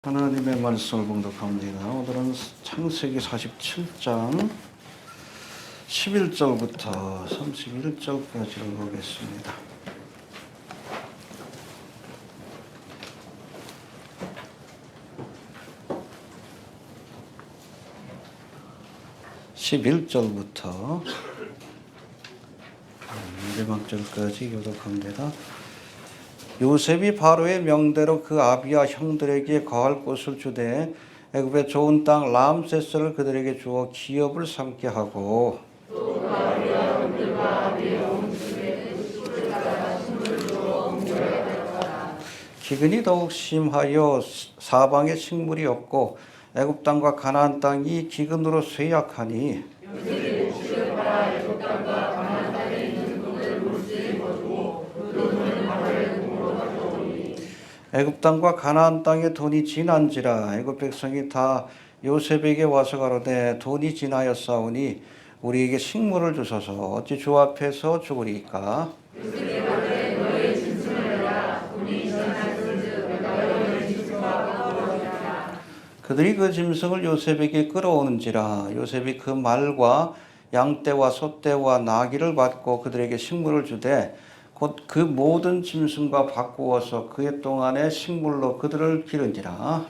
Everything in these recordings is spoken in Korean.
하나님의 말씀을 봉독합니다. 오늘은 창세기 47장 11절부터 31절까지를 보겠습니다. (11절부터) 마지막 절까지 교독합니다. 요셉이 바로의 명대로 그 아비와 형들에게 거할 곳을 주되 애굽의 좋은 땅 람세스를 그들에게 주어 기업을 삼게 하고 또 그 아비와 형들과 아비의 온 집에 그 숫을 따라 식물을 주어 옮겨야 되었다. 기근이 더욱 심하여 사방에 식물이 없고 애굽 땅과 가나안 땅이 기근으로 쇠약하니 요셉이 곡식을 팔아 애굽 땅과 가나안 땅에 있는 돈을 물질에 거두고 그 돈을 바로의 애굽 땅과 가나안 땅에 돈이 지난지라 애굽 백성이 다 요셉에게 와서 가로되 돈이 지나였사오니 우리에게 식물을 주소서 어찌 주 앞에서 죽으리이까. 요셉이 가로되 너의 짐승을 내라 돈이 지나였은즉 내가 너의 짐승과 바꾸리라. 그들이 그 짐승을 요셉에게 끌어오는지라 요셉이 그 말과 양떼와 소떼와 나귀를 받고 그들에게 식물을 주되 곧 그 모든 짐승과 바꾸어서 그해 동안의 식물로 그들을 기른지라.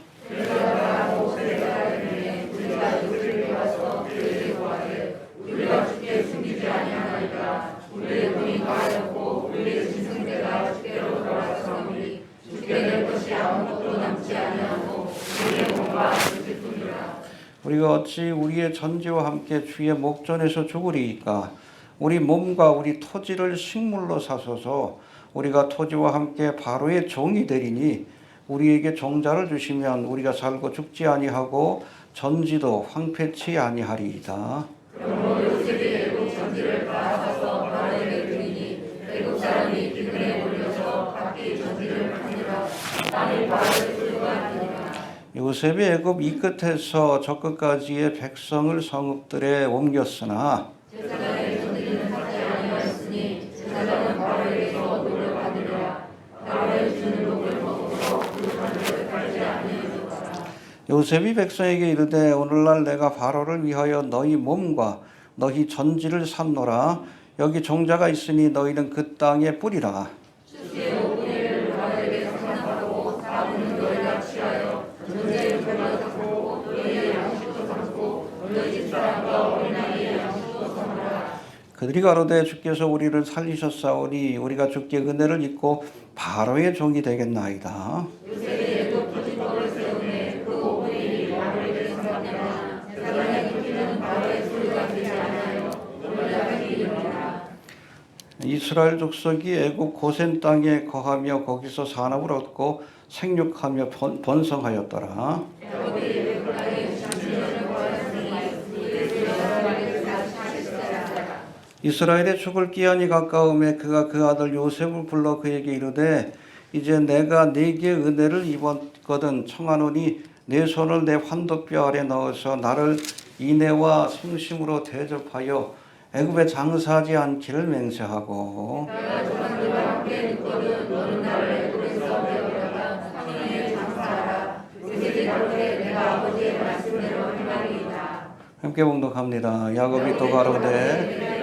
우리가 주께 숨기지 아니하나이까 우리의 돈이 가하였고 우리의 짐승들과 주께로 돌아서오니 주께 낼 것이 아무것도 남지 아니하고 우리의 몸과 주께 뿐이라. 우리가 어찌 우리의 전지와 함께 주의 목전에서 죽으리이까. 우리 몸과 우리 토지를 식물로 사소서 우리가 토지와 함께 바로의 종이 되리니 우리에게 종자를 주시면 우리가 살고 죽지 아니하고 전지도 황폐치 아니하리이다. 그러므로 요셉이 애굽 전지를 빼앗아서 바로에게 드리니 애굽 사람이 기근에 몰려서 각기 전지를 파니라 땅이 바로의 소유가 아니니라. 요셉이 애굽 이 끝에서 저 끝까지의 백성을 성읍들에 옮겼으나 제사장의 전지는 받지 아니하였으니 제사장은 바로에게서 노를 받으리라. 바로의 주는 녹을 먹어서 그 관절을 깔지 아니하였더라. 요셉이 백성에게 이르되 오늘날 내가 바로를 위하여 너희 몸과 너희 전지를 샀노라. 여기 종자가 있으니 너희는 그 땅에 뿌리라. 주의 5분의 1을 바로에게 상납하고 4분은 너희가 취하여 전제의 물건을 삼고 너희의 양식도 삼고 너희 집사람과 어린아이의 양식도 삼으라. 그들이 가로되 주께서 우리를 살리셨사오니 우리가 주께 은혜를 입고 바로의 종이 되겠나이다. 요셉이 애굽 토지법을 세우매 그 5분의 1이 바로에게 상납되나 제사장의 토지는 바로의 소유가 되지 아니하여 놀라게 이르니라. 이스라엘 족속이 애굽 고센 땅에 거하며 거기서 산업을 얻고 생육하며 번성하였더라. 이스라엘의 죽을 기한이 가까움에 그가 그 아들 요셉을 불러 그에게 이르되 이제 내가 네게 은혜를 입었거든 청하노니 내 손을 내 환도뼈 아래 넣어서 나를 인애와 성심으로 대접하여 애굽에 장사하지 않기를 맹세하고 내가 조상들과 함께 있거든 너는 나를 애굽에서 내어다가 상인에 장사하라. 요셉이 가로되 내가 아버지의 말씀대로 행하리이다. 함께 봉독합니다. 야곱이 또 가로되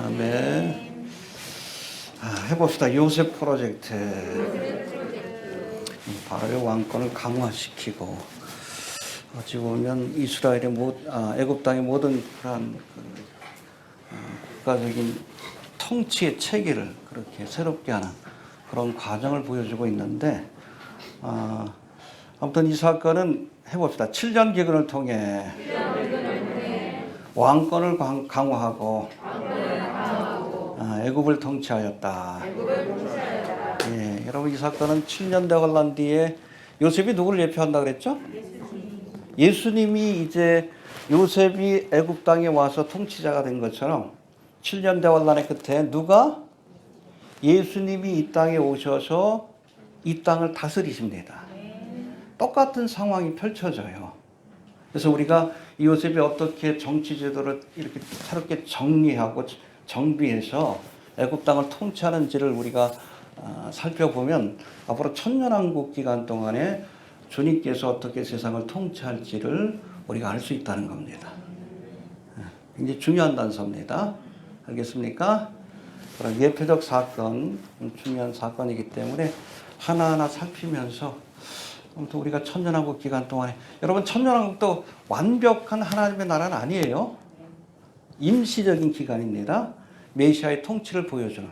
아멘. 해봅시다. 요셉 프로젝트. 바로의 왕권을 강화시키고 어찌 보면 이스라엘의 애굽 땅의 모든 그러한 국가적인 통치의 체계를 그렇게 새롭게 하는 그런 과정을 보여주고 있는데 아무튼 이 사건은 해봅시다. 7년 기근을 통해 왕권을 강화하고 애굽을 통치하였다. 예, 여러분 이 사건은 7년 되고 난 뒤에 요셉이 누구를 예표한다 그랬죠? 예수님이 이제 요셉이 애굽 땅에 와서 통치자가 된 것처럼 7년 대환란의 끝에 누가? 예수님이 이 땅에 오셔서 이 땅을 다스리십니다. 똑같은 상황이 펼쳐져요. 그래서 우리가 이 요셉이 어떻게 정치 제도를 이렇게 새롭게 정리하고 정비해서 애굽 땅을 통치하는지를 우리가 살펴보면 앞으로 천년왕국 기간 동안에 주님께서 어떻게 세상을 통치할지를 우리가 알 수 있다는 겁니다. 굉장히 중요한 단서입니다. 알겠습니까? 그런 예표적 사건, 중요한 사건이기 때문에 하나하나 살피면서 아무튼 우리가 천년왕국 기간 동안에, 여러분 천년왕국도 완벽한 하나님의 나라는 아니에요. 임시적인 기간입니다. 메시아의 통치를 보여주는.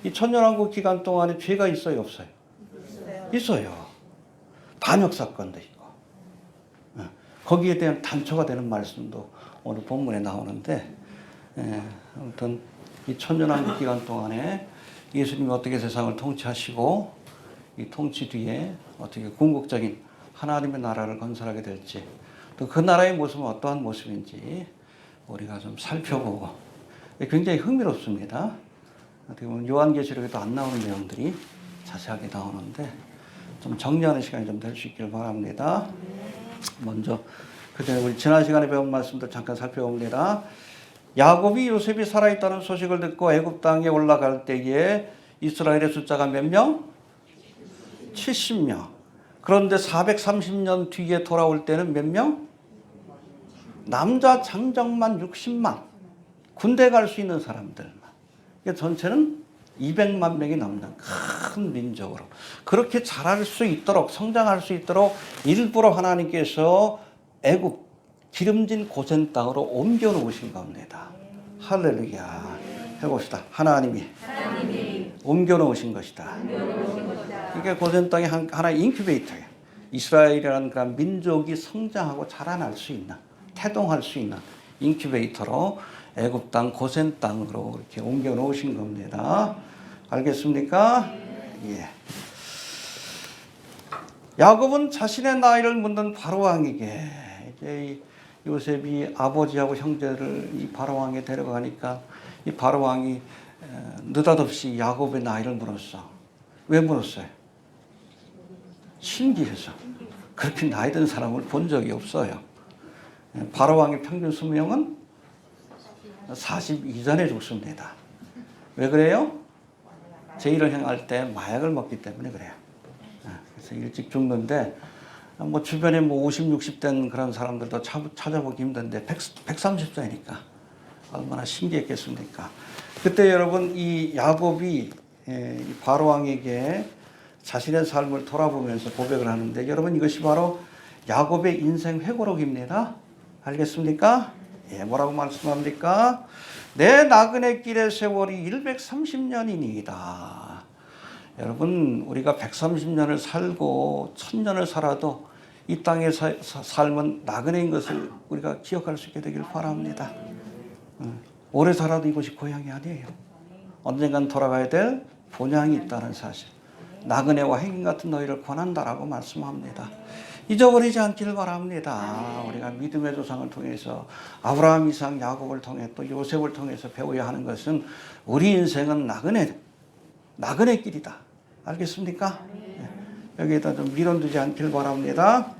이 천년왕국 기간 동안에 죄가 있어요, 없어요? 있어요. 반역 사건도 있고. 거기에 대한 단초가 되는 말씀도 오늘 본문에 나오는데, 아무튼 이 천년왕국 기간 동안에 예수님이 어떻게 세상을 통치하시고 이 통치 뒤에 어떻게 궁극적인 하나님의 나라를 건설하게 될지, 또 그 나라의 모습은 어떠한 모습인지 우리가 좀 살펴보고, 굉장히 흥미롭습니다. 어떻게 보면 요한계시록에도 안 나오는 내용들이 자세하게 나오는데 좀 정리하는 시간이 좀 될 수 있기를 바랍니다. 먼저 그전에 우리 지난 시간에 배운 말씀도 잠깐 살펴봅니다. 야곱이 요셉이 살아있다는 소식을 듣고 애굽 땅에 올라갈 때에 이스라엘의 숫자가 몇 명? 70명. 그런데 430년 뒤에 돌아올 때는 몇 명? 남자 장정만 60만. 군대 갈 수 있는 사람들만. 전체는 200만 명이 넘는 큰 민족으로 그렇게 자랄 수 있도록, 성장할 수 있도록 일부러 하나님께서 애굽 기름진 고센 땅으로 옮겨 놓으신 겁니다. 할렐루야. 해봅시다. 하나님이 옮겨 놓으신 것이다. 이게 고센 땅의 하나의 인큐베이터예요. 이스라엘이라는 그런 민족이 성장하고 자라날 수 있는, 태동할 수 있는 인큐베이터로 애굽 땅, 고센 땅으로 이렇게 옮겨 놓으신 겁니다. 알겠습니까? 예. 야곱은 자신의 나이를 묻는 바로왕에게, 이제 요셉이 아버지하고 형제를 이 바로왕에 데려가니까 이 바로왕이 느닷없이 야곱의 나이를 물었어. 왜 물었어요? 신기해서. 그렇게 나이 든 사람을 본 적이 없어요. 바로왕의 평균 수명은 42전에 죽습니다. 왜 그래요? 제의를 행할 때 마약을 먹기 때문에 그래요. 그래서 일찍 죽는데, 뭐 주변에 뭐 50, 60 된 그런 사람들도 찾아보기 힘든데 130살이니까 얼마나 신기했겠습니까? 그때 여러분 이 야곱이 바로왕에게 자신의 삶을 돌아보면서 고백을 하는데, 여러분 이것이 바로 야곱의 인생 회고록입니다. 알겠습니까? 예, 뭐라고 말씀합니까? 내 나그네 길의 세월이 130년이니이다. 여러분 우리가 130년을 살고 1000년을 살아도 이 땅의 삶은 나그네인 것을 우리가 기억할 수 있게 되길 바랍니다. 오래 살아도 이곳이 고향이 아니에요. 언젠간 돌아가야 될 본향이 있다는 사실. 나그네와 행인 같은 너희를 권한다라고 말씀합니다. 잊어버리지 않기를 바랍니다. 우리가 믿음의 조상을 통해서 아브라함, 이삭, 야곱을 통해 또 요셉을 통해서 배워야 하는 것은 우리 인생은 나그네 길이다. 알겠습니까? 여기에다 좀 미련두지 않기를 바랍니다.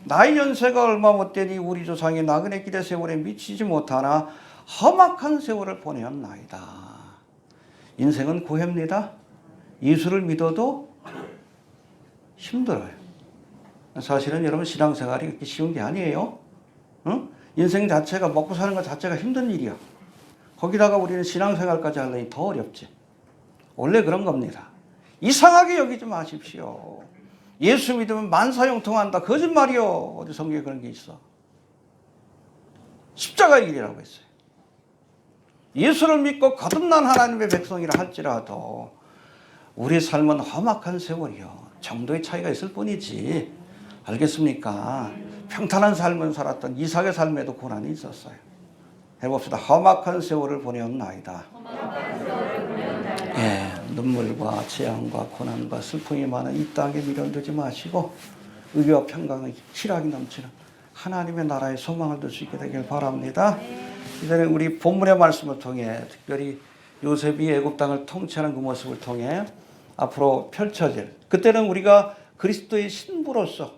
나의 연세가 얼마 못되니 우리 조상이 나그네 길의 세월에 미치지 못하나 험악한 세월을 보내었나이다. 인생은 고해입니다. 예수를 믿어도 힘들어요. 사실은 여러분 신앙생활이 그렇게 쉬운 게 아니에요. 인생 자체가 먹고 사는 것 자체가 힘든 일이야. 거기다가 우리는 신앙생활까지 하려니 더 어렵지. 원래 그런 겁니다. 이상하게 여기지 마십시오. 예수 믿으면 만사형통한다. 거짓말이요. 어디 성경에 그런 게 있어. 십자가의 길이라고 했어요. 예수를 믿고 거듭난 하나님의 백성이라 할지라도 우리의 삶은 험악한 세월이요. 정도의 차이가 있을 뿐이지. 알겠습니까? 평탄한 삶을 살았던 이삭의 삶에도 고난이 있었어요. 해봅시다. 험악한 세월을 보내었나이다. 예, 눈물과 재앙과 고난과 슬픔이 많은 이 땅에 미련두지 마시고 의와 평강의 희락이 넘치는 하나님의 나라의 소망을 둘 수 있게 되길 바랍니다. 이제는 우리 본문의 말씀을 통해 특별히 요셉이 애굽 땅을 통치하는 그 모습을 통해 앞으로 펼쳐질, 그때는 우리가 그리스도의 신부로서,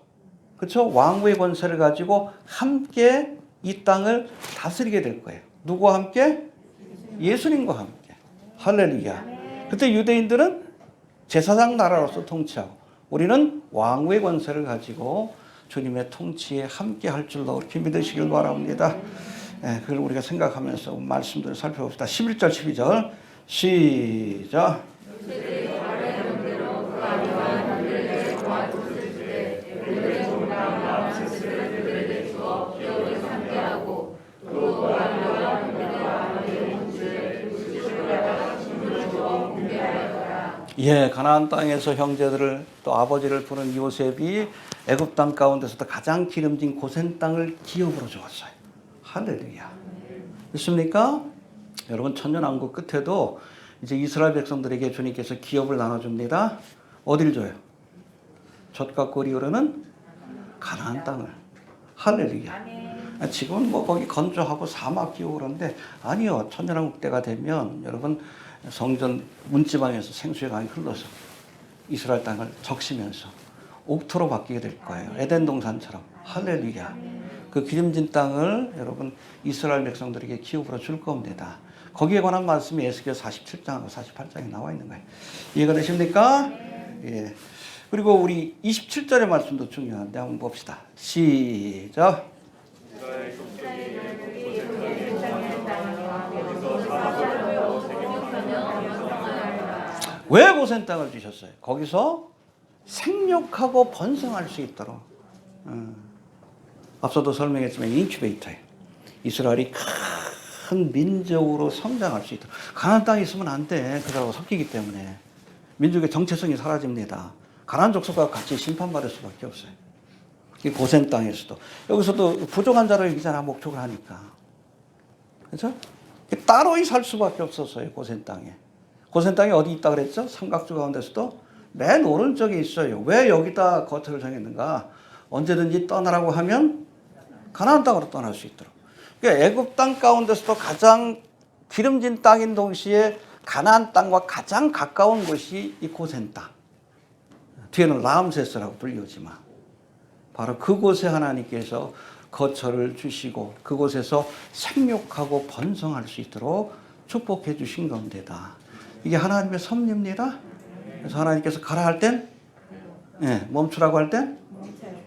그렇죠? 왕후의 권세를 가지고 함께 이 땅을 다스리게 될 거예요. 누구와 함께? 예수님과 함께. 할렐루야. 그때 유대인들은 제사장 나라로서 통치하고 우리는 왕의 권세를 가지고 주님의 통치에 함께 할 줄로 이렇게 믿으시길 바랍니다. 그걸 우리가 생각하면서 말씀들을 살펴봅시다. 11절 12절 시작. 가나안 땅에서 형제들을 또 아버지를 부른 요셉이 애굽 땅 가운데서도 가장 기름진 고센 땅을 기업으로 주었어요. 할렐루야. 믿습니까? 여러분, 천년왕국 끝에도 이제 이스라엘 백성들에게 주님께서 기업을 나눠줍니다. 어딜 줘요? 젖과 꿀이 흐르는 가나안 땅을. 할렐루야. 지금은 뭐 거기 건조하고 사막 기후 그런데 아니요. 천년왕국 때가 되면 여러분 성전 문지방에서 생수의 강이 흘러서 이스라엘 땅을 적시면서 옥토로 바뀌게 될 거예요. 에덴 동산처럼. 할렐루야. 그 기름진 땅을 여러분 이스라엘 백성들에게 기업으로 줄 겁니다. 거기에 관한 말씀이 에스겔 47장하고 48장에 나와 있는 거예요. 이해가 되십니까? 예. 그리고 우리 27절의 말씀도 중요한데 한번 봅시다. 시작. 왜 고센 땅을 주셨어요? 거기서 생육하고 번성할 수 있도록. 앞서도 설명했지만 인큐베이터예요. 이스라엘이 큰 민족으로 성장할 수 있도록. 가나안 땅에 있으면 안 돼. 그들하고 섞이기 때문에. 민족의 정체성이 사라집니다. 가나안 족속과 같이 심판받을 수밖에 없어요. 이 고센 땅에서도. 여기서도 부족한 자를 이기잖아, 목적을 하니까. 그렇죠? 따로 살 수밖에 없었어요, 고센 땅에. 고센 땅이 어디 있다 그랬죠? 삼각주 가운데서도 맨 오른쪽에 있어요. 왜 여기다 거처를 정했는가? 언제든지 떠나라고 하면 가나안 땅으로 떠날 수 있도록. 그러니까 애굽 땅 가운데서도 가장 기름진 땅인 동시에 가나안 땅과 가장 가까운 곳이 이 고센 땅. 뒤에는 라암세스라고 불리우지만 바로 그곳에 하나님께서 거처를 주시고 그곳에서 생육하고 번성할 수 있도록 축복해 주신 겁니다. 이게 하나님의 섭리입니다. 그래서 하나님께서 가라 할 땐, 멈추라고 할 땐,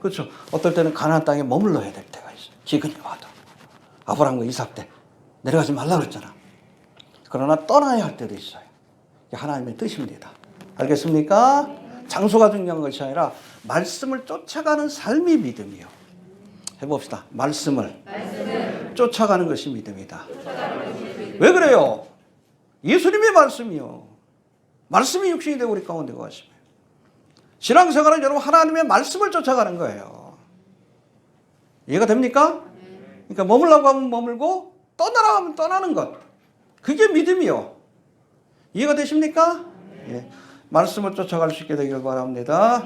그렇죠. 어떨 때는 가나안 땅에 머물러야 될 때가 있어요. 기근이 와도. 아브라함과 이삭 때 내려가지 말라 그랬잖아. 그러나 떠나야 할 때도 있어요. 이게 하나님의 뜻입니다. 알겠습니까? 장소가 중요한 것이 아니라 말씀을 쫓아가는 삶이 믿음이요. 해봅시다. 말씀을 쫓아가는 것이 믿음이다. 왜 그래요? 예수님의 말씀이요. 말씀이 육신이 되고 우리 가운데 거하시며. 신앙생활은 여러분 하나님의 말씀을 쫓아가는 거예요. 이해가 됩니까? 그러니까 머물라고 하면 머물고 떠나라고 하면 떠나는 것. 그게 믿음이요. 이해가 되십니까? 예. 말씀을 쫓아갈 수 있게 되길 바랍니다.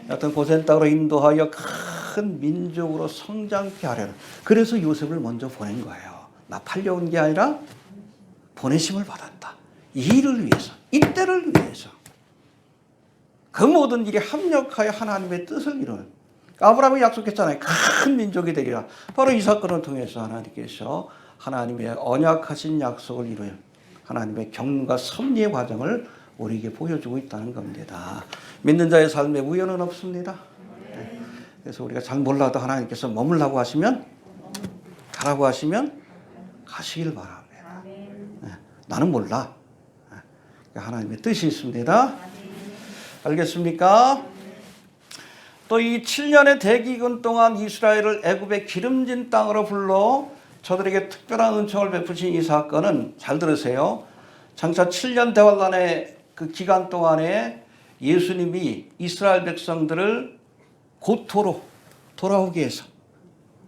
여튼 고센 땅으로 인도하여 큰 민족으로 성장케 하려는. 그래서 요셉을 먼저 보낸 거예요. 나 팔려온 게 아니라 보내심을 받았다. 이 일을 위해서, 이때를 위해서. 그 모든 일이 합력하여 하나님의 뜻을 이루는. 아브라함이 약속했잖아요. 큰 민족이 되리라. 바로 이 사건을 통해서 하나님께서 하나님의 언약하신 약속을 이루는 하나님의 경륜과 섭리의 과정을 우리에게 보여주고 있다는 겁니다. 믿는 자의 삶에 우연은 없습니다. 그래서 우리가 잘 몰라도 하나님께서 머물라고 하시면, 가라고 하시면 가시길 바랍니다. 나는 몰라. 하나님의 뜻이 있습니다. 알겠습니까? 또 이 7년의 대기근 동안 이스라엘을 애굽의 기름진 땅으로 불러 저들에게 특별한 은총을 베푸신 이 사건은, 잘 들으세요. 장차 7년 대환란의 그 기간 동안에 예수님이 이스라엘 백성들을 고토로 돌아오게 해서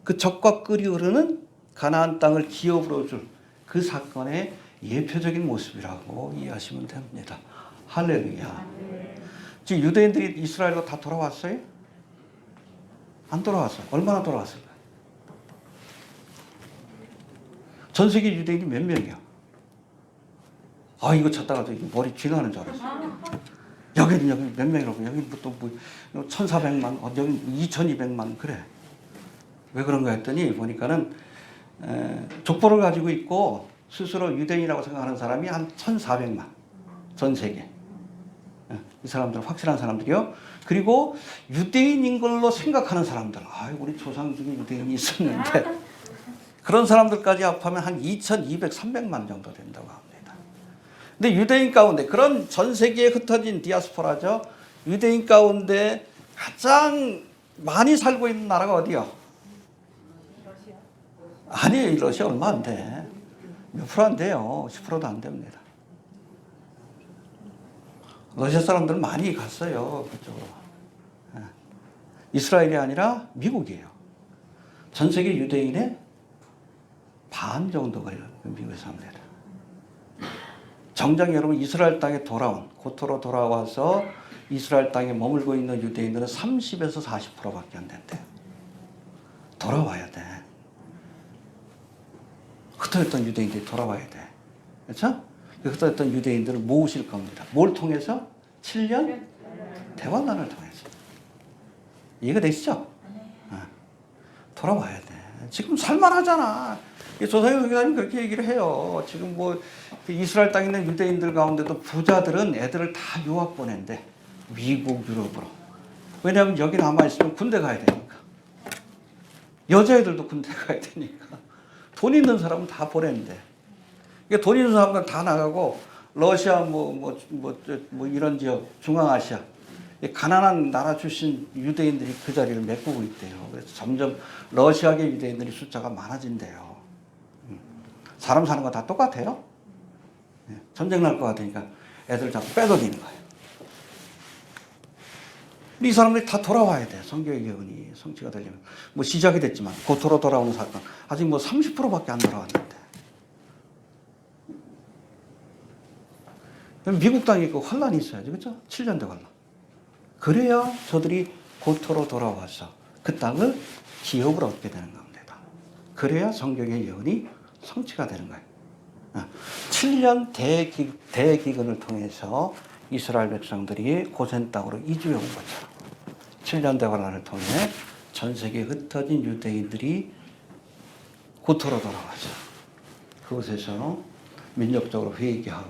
그 젖과 꿀이 흐르는 가나안 땅을 기업으로 줄 그 사건의 예표적인 모습이라고 이해하시면 됩니다. 할렐루야. 지금 유대인들이 이스라엘로 다 돌아왔어요? 안 돌아왔어요. 얼마나 돌아왔을까요? 전 세계 유대인이 몇 명이야? 아, 이거 찾다가 머리 쥐나는 줄 알았어요. 여기 몇 명이라고. 여기 또 1,400만, 여기 2,200만. 그래. 왜 그런가 했더니 보니까는 족보를 가지고 있고 스스로 유대인이라고 생각하는 사람이 한 1,400만. 전 세계. 이 사람들은 확실한 사람들이요. 그리고 유대인인 걸로 생각하는 사람들. 우리 조상 중에 유대인이 있었는데 그런 사람들까지 합하면 한 2,200, 300만 정도 된다고 합니다. 근데 유대인 가운데 그런 전 세계에 흩어진 디아스포라죠. 유대인 가운데 가장 많이 살고 있는 나라가 어디요? 아니에요. 러시아 얼마 안 돼. 몇 프로 안 돼요. 10%도 안 됩니다. 러시아 사람들은 많이 갔어요. 그쪽으로. 이스라엘이 아니라 미국이에요. 전 세계 유대인의 반 정도가 미국에 삽니다. 정작 여러분 이스라엘 땅에 고토로 돌아와서 이스라엘 땅에 머물고 있는 유대인들은 30에서 40%밖에 안 된대요. 돌아와야 돼. 흩어졌던 유대인들이 돌아와야 돼. 그렇죠? 흩어졌던 유대인들을 모으실 겁니다. 뭘 통해서? 7년 대환란을 통해서. 이해가 되시죠? 돌아와야 돼. 지금 살만하잖아. 조상의 회장님 그렇게 얘기를 해요. 지금 뭐 이스라엘 땅에 있는 유대인들 가운데도 부자들은 애들을 다 유학 보낸대. 미국, 유럽으로. 왜냐하면 여기 남아있으면 군대 가야 되니까. 여자애들도 군대 가야 되니까. 돈 있는 사람은 다 보낸대. 그러니까 돈 있는 사람들 다 나가고 러시아 이런 지역, 중앙아시아 가난한 나라 출신 유대인들이 그 자리를 메꾸고 있대요. 그래서 점점 러시아계 유대인들이 숫자가 많아진대요. 사람 사는 거 다 똑같아요. 전쟁 날 것 같으니까 애들 자꾸 빼돌리는 거예요. 이 사람들이 다 돌아와야 돼. 성경의 예언이 성취가 되려면. 뭐 시작이 됐지만 고토로 돌아오는 사건 아직 뭐 30%밖에 안 돌아왔는데. 미국 땅에 그 환란이 있어야지. 그렇죠? 7년대 환란. 그래야 저들이 고토로 돌아와서 그 땅을 기업을 얻게 되는 겁니다. 그래야 성경의 예언이 성취가 되는 거예요. 7년 대기근을 통해서 이스라엘 백성들이 고센 땅으로 이주해 온 것처럼 7년 대환란을 통해 전 세계에 흩어진 유대인들이 고토로 돌아와서 그곳에서 민족적으로 회개하고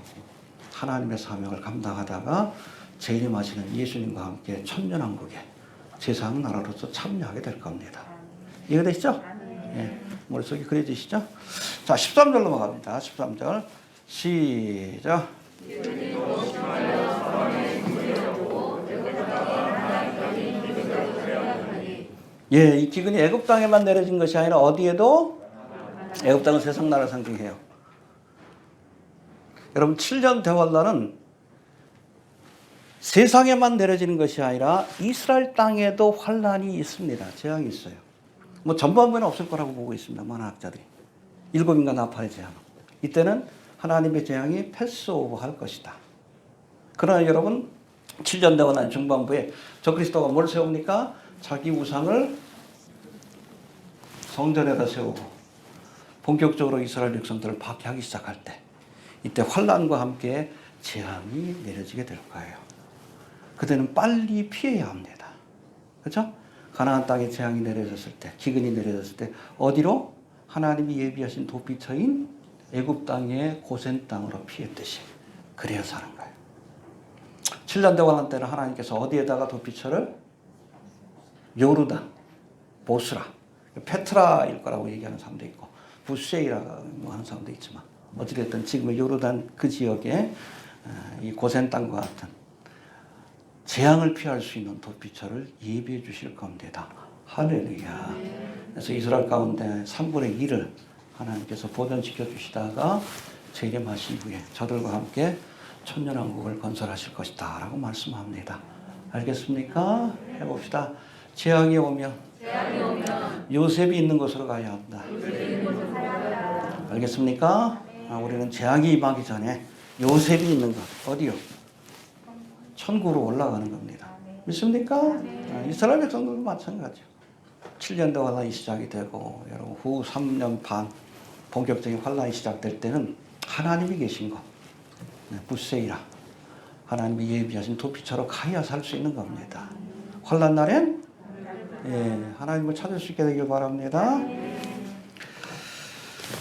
하나님의 사명을 감당하다가 재림하시는 예수님과 함께 천년왕국의 세상 나라로서 참여하게 될 겁니다. 이해되시죠? 예, 머릿속에 그려지시죠? 자, 13절 넘어갑니다. 13절 시작. 예, 이 기근이 애굽 땅에만 내려진 것이 아니라 어디에도 애굽 땅은 세상 나라 상징해요. 여러분 7년 대환란은 세상에만 내려지는 것이 아니라 이스라엘 땅에도 환란이 있습니다. 재앙이 있어요. 뭐 전반부에는 없을 거라고 보고 있습니다. 많은 학자들이. 7인가 나팔의 재앙. 이때는 하나님의 재앙이 패스오버 할 것이다. 그러나 여러분 7년 대환란 중반부에 적그리스도가 뭘 세웁니까? 자기 우상을 성전에다 세우고 본격적으로 이스라엘 백성들을 박해하기 시작할 때 이때 환란과 함께 재앙이 내려지게 될 거예요. 그때는 빨리 피해야 합니다. 그렇죠? 가나안 땅에 재앙이 내려졌을 때, 기근이 내려졌을 때 어디로? 하나님이 예비하신 도피처인 애굽 땅의 고센 땅으로 피했듯이 그래야 사는 거예요. 7년 대환란 때는 하나님께서 어디에다가 도피처를? 요르단, 보스라, 페트라일 거라고 얘기하는 사람도 있고 부세이라고 하는 사람도 있지만 어찌됐든 지금의 요르단 그 지역에 이 고센 땅과 같은 재앙을 피할 수 있는 도피처를 예비해 주실 겁니다. 할렐루야. 그래서 이스라엘 가운데 3분의 1을 하나님께서 보존시켜 주시다가 재림하신 후에 저들과 함께 천년왕국을 건설하실 것이다 라고 말씀합니다. 알겠습니까? 해봅시다. 재앙이 오면 요셉이 있는 곳으로 가야 한다. 알겠습니까? 우리는 재앙이 임하기 전에 요셉이 있는 곳 어디요? 천국으로 올라가는 겁니다. 믿습니까? 이스라엘 백성들도 마찬가지요. 7년 더 환란이 시작이 되고 여러분 후 3년 반 본격적인 환란이 시작될 때는 하나님이 계신 것 부세이라 하나님이 예비하신 도피처로 가야 살 수 있는 겁니다. 환란 날엔 하나님을 찾을 수 있게 되길 바랍니다.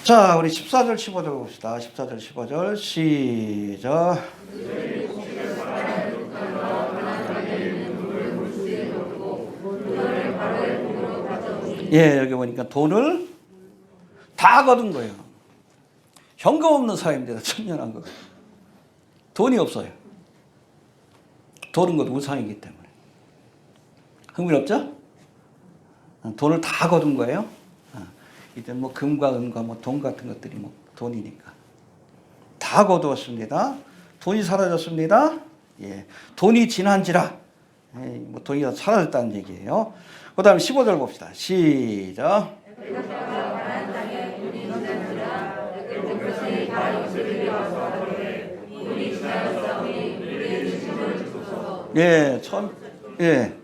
자, 우리 14절 15절 봅시다. 14절 15절 시작. 예, 여기 보니까 돈을 다 거둔 거예요. 현금 없는 사회입니다. 천년왕국. 돈이 없어요. 돈은 것 우상이기 때문에. 흥미롭죠? 돈을 다 거둔 거예요. 이제 뭐 금과 은과 뭐 돈 같은 것들이 뭐 돈이니까 다 거두었습니다. 돈이 사라졌습니다. 예, 돈이 지난지라. 예, 뭐 돈이 다 사라졌다는 얘기예요. 그다음에 15절 봅시다. 시작. 예, 예.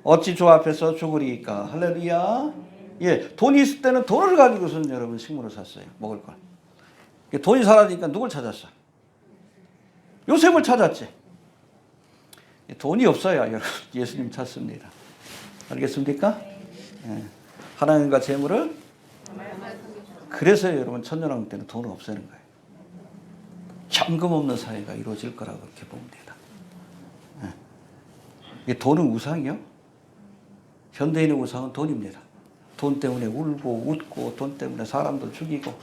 어찌 주 앞에서 죽으리까. 할렐루야. 예, 돈이 있을 때는 돈을 가지고선 여러분 식물을 샀어요. 먹을 걸. 돈이 사라지니까 누굴 찾았어? 요셉을 찾았지. 돈이 없어야 여러분 예수님 찾습니다. 알겠습니까? 예. 하나님과 재물을 그래서 여러분 천년왕국 때는 돈을 없애는 거예요. 현금 없는 사회가 이루어질 거라고 그렇게 봅니다. 예. 돈은 우상이요. 현대인의 우상은 돈입니다. 돈 때문에 울고 웃고 돈 때문에 사람들 죽이고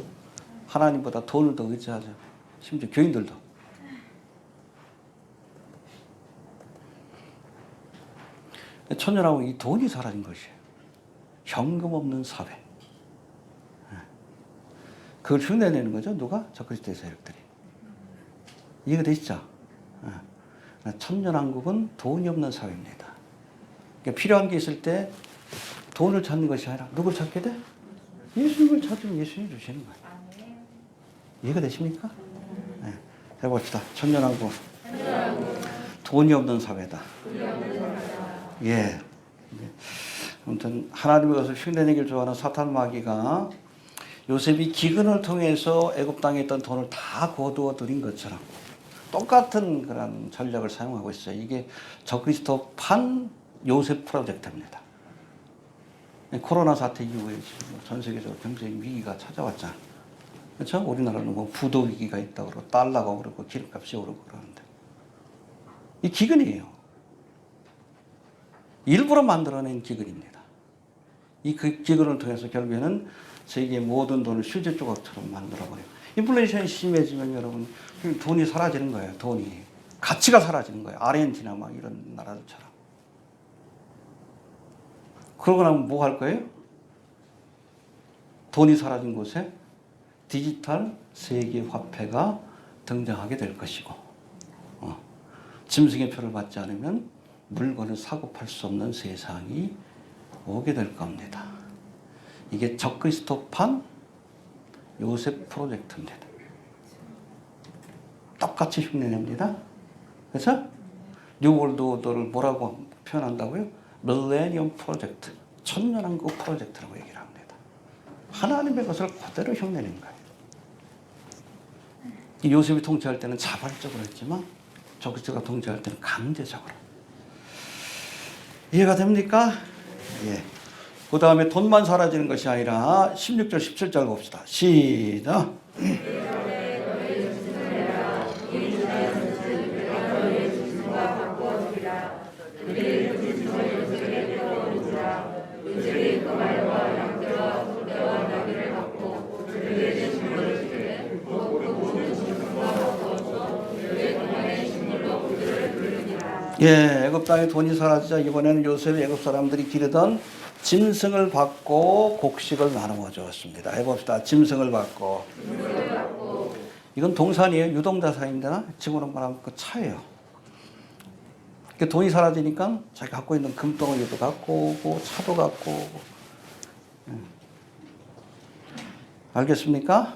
하나님보다 돈을 더 의지하죠. 심지어 교인들도. 천년왕국 이 돈이 사라진 것이에요. 현금 없는 사회. 그걸 흉내내는 거죠. 누가? 적그리스도의 세력들이. 이해가 되시죠? 천년왕국은 돈이 없는 사회입니다. 그러니까 필요한 게 있을 때 돈을 찾는 것이 아니라 누굴 찾게 돼? 예수님을 찾으면 예수님이 주시는 거예요. 이해가 되십니까? 네. 해봅시다. 천년왕국. 돈이 없는 사회다. 예. 아무튼 하나님의 것을 흉내내기를 좋아하는 사탄 마귀가 요셉이 기근을 통해서 애굽 땅에 있던 돈을 다 거두어 들인 것처럼 똑같은 그런 전략을 사용하고 있어요. 이게 적그리스도판 요셉 프로젝트입니다. 코로나 사태 이후에 전 세계적으로 경제적 위기가 찾아왔잖아요. 그렇죠? 우리나라는 뭐 부도 위기가 있다고 그러고 달러가 오르고 기름값이 오르고 그러는데 이 기근이에요. 일부러 만들어낸 기근입니다. 이 기근을 통해서 결국에는 세계의 모든 돈을 휴지 조각처럼 만들어버려요. 인플레이션이 심해지면 여러분 돈이 사라지는 거예요. 돈이. 가치가 사라지는 거예요. 아르헨티나 막 이런 나라들처럼. 그러고 나면 뭐 할 거예요? 돈이 사라진 곳에 디지털 세계 화폐가 등장하게 될 것이고 짐승의 표를 받지 않으면 물건을 사고 팔 수 없는 세상이 오게 될 겁니다. 이게 적그리스도판 요셉 프로젝트입니다. 똑같이 흉내냅니다. 그래서 뉴월드 오더를 뭐라고 표현한다고요? 밀레니엄 프로젝트, 천년왕국 프로젝트라고 얘기를 합니다. 하나님의 것을 그대로 흉내낸 거예요. 이 요셉이 통치할 때는 자발적으로 했지만 적그리스도가 통치할 때는 강제적으로. 이해가 됩니까? 예. 그 다음에 돈만 사라지는 것이 아니라 16절, 17절 봅시다. 시작. 예, 애굽 땅에 돈이 사라지자 이번에는 요셉이 애굽 사람들이 기르던 짐승을 받고 곡식을 나누어 주었습니다. 해봅시다. 짐승을 받고. 이건 동산이에요. 유동자산인데나 지금으로 말하면 그 차예요. 돈이 사라지니까 자기 갖고 있는 금덩어리도 갖고 오고 차도 갖고 오고. 알겠습니까?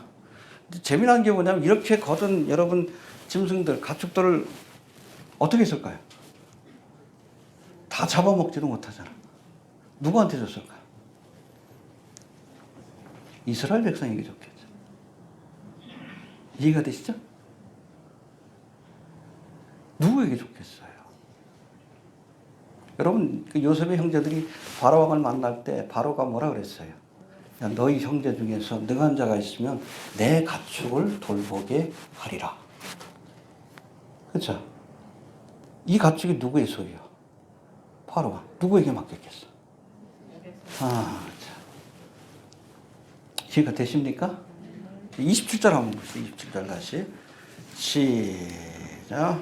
재미난 게 뭐냐면 이렇게 거둔 여러분 짐승들, 가축들을 어떻게 했을까요? 다 잡아먹지도 못하잖아. 누구한테 줬을까? 이스라엘 백성에게 줬겠죠. 이해가 되시죠? 누구에게 줬겠어요? 여러분, 그 요셉의 형제들이 바로왕을 만날 때 바로가 뭐라 그랬어요? 야, 너희 형제 중에서 능한 자가 있으면 내 가축을 돌보게 하리라. 그렇죠? 이 가축이 누구의 소유요? 바로왕. 누구에게 맡겼겠어? 자. 기회가 되십니까? 27절 한번 보시죠. 27절 다시. 시작.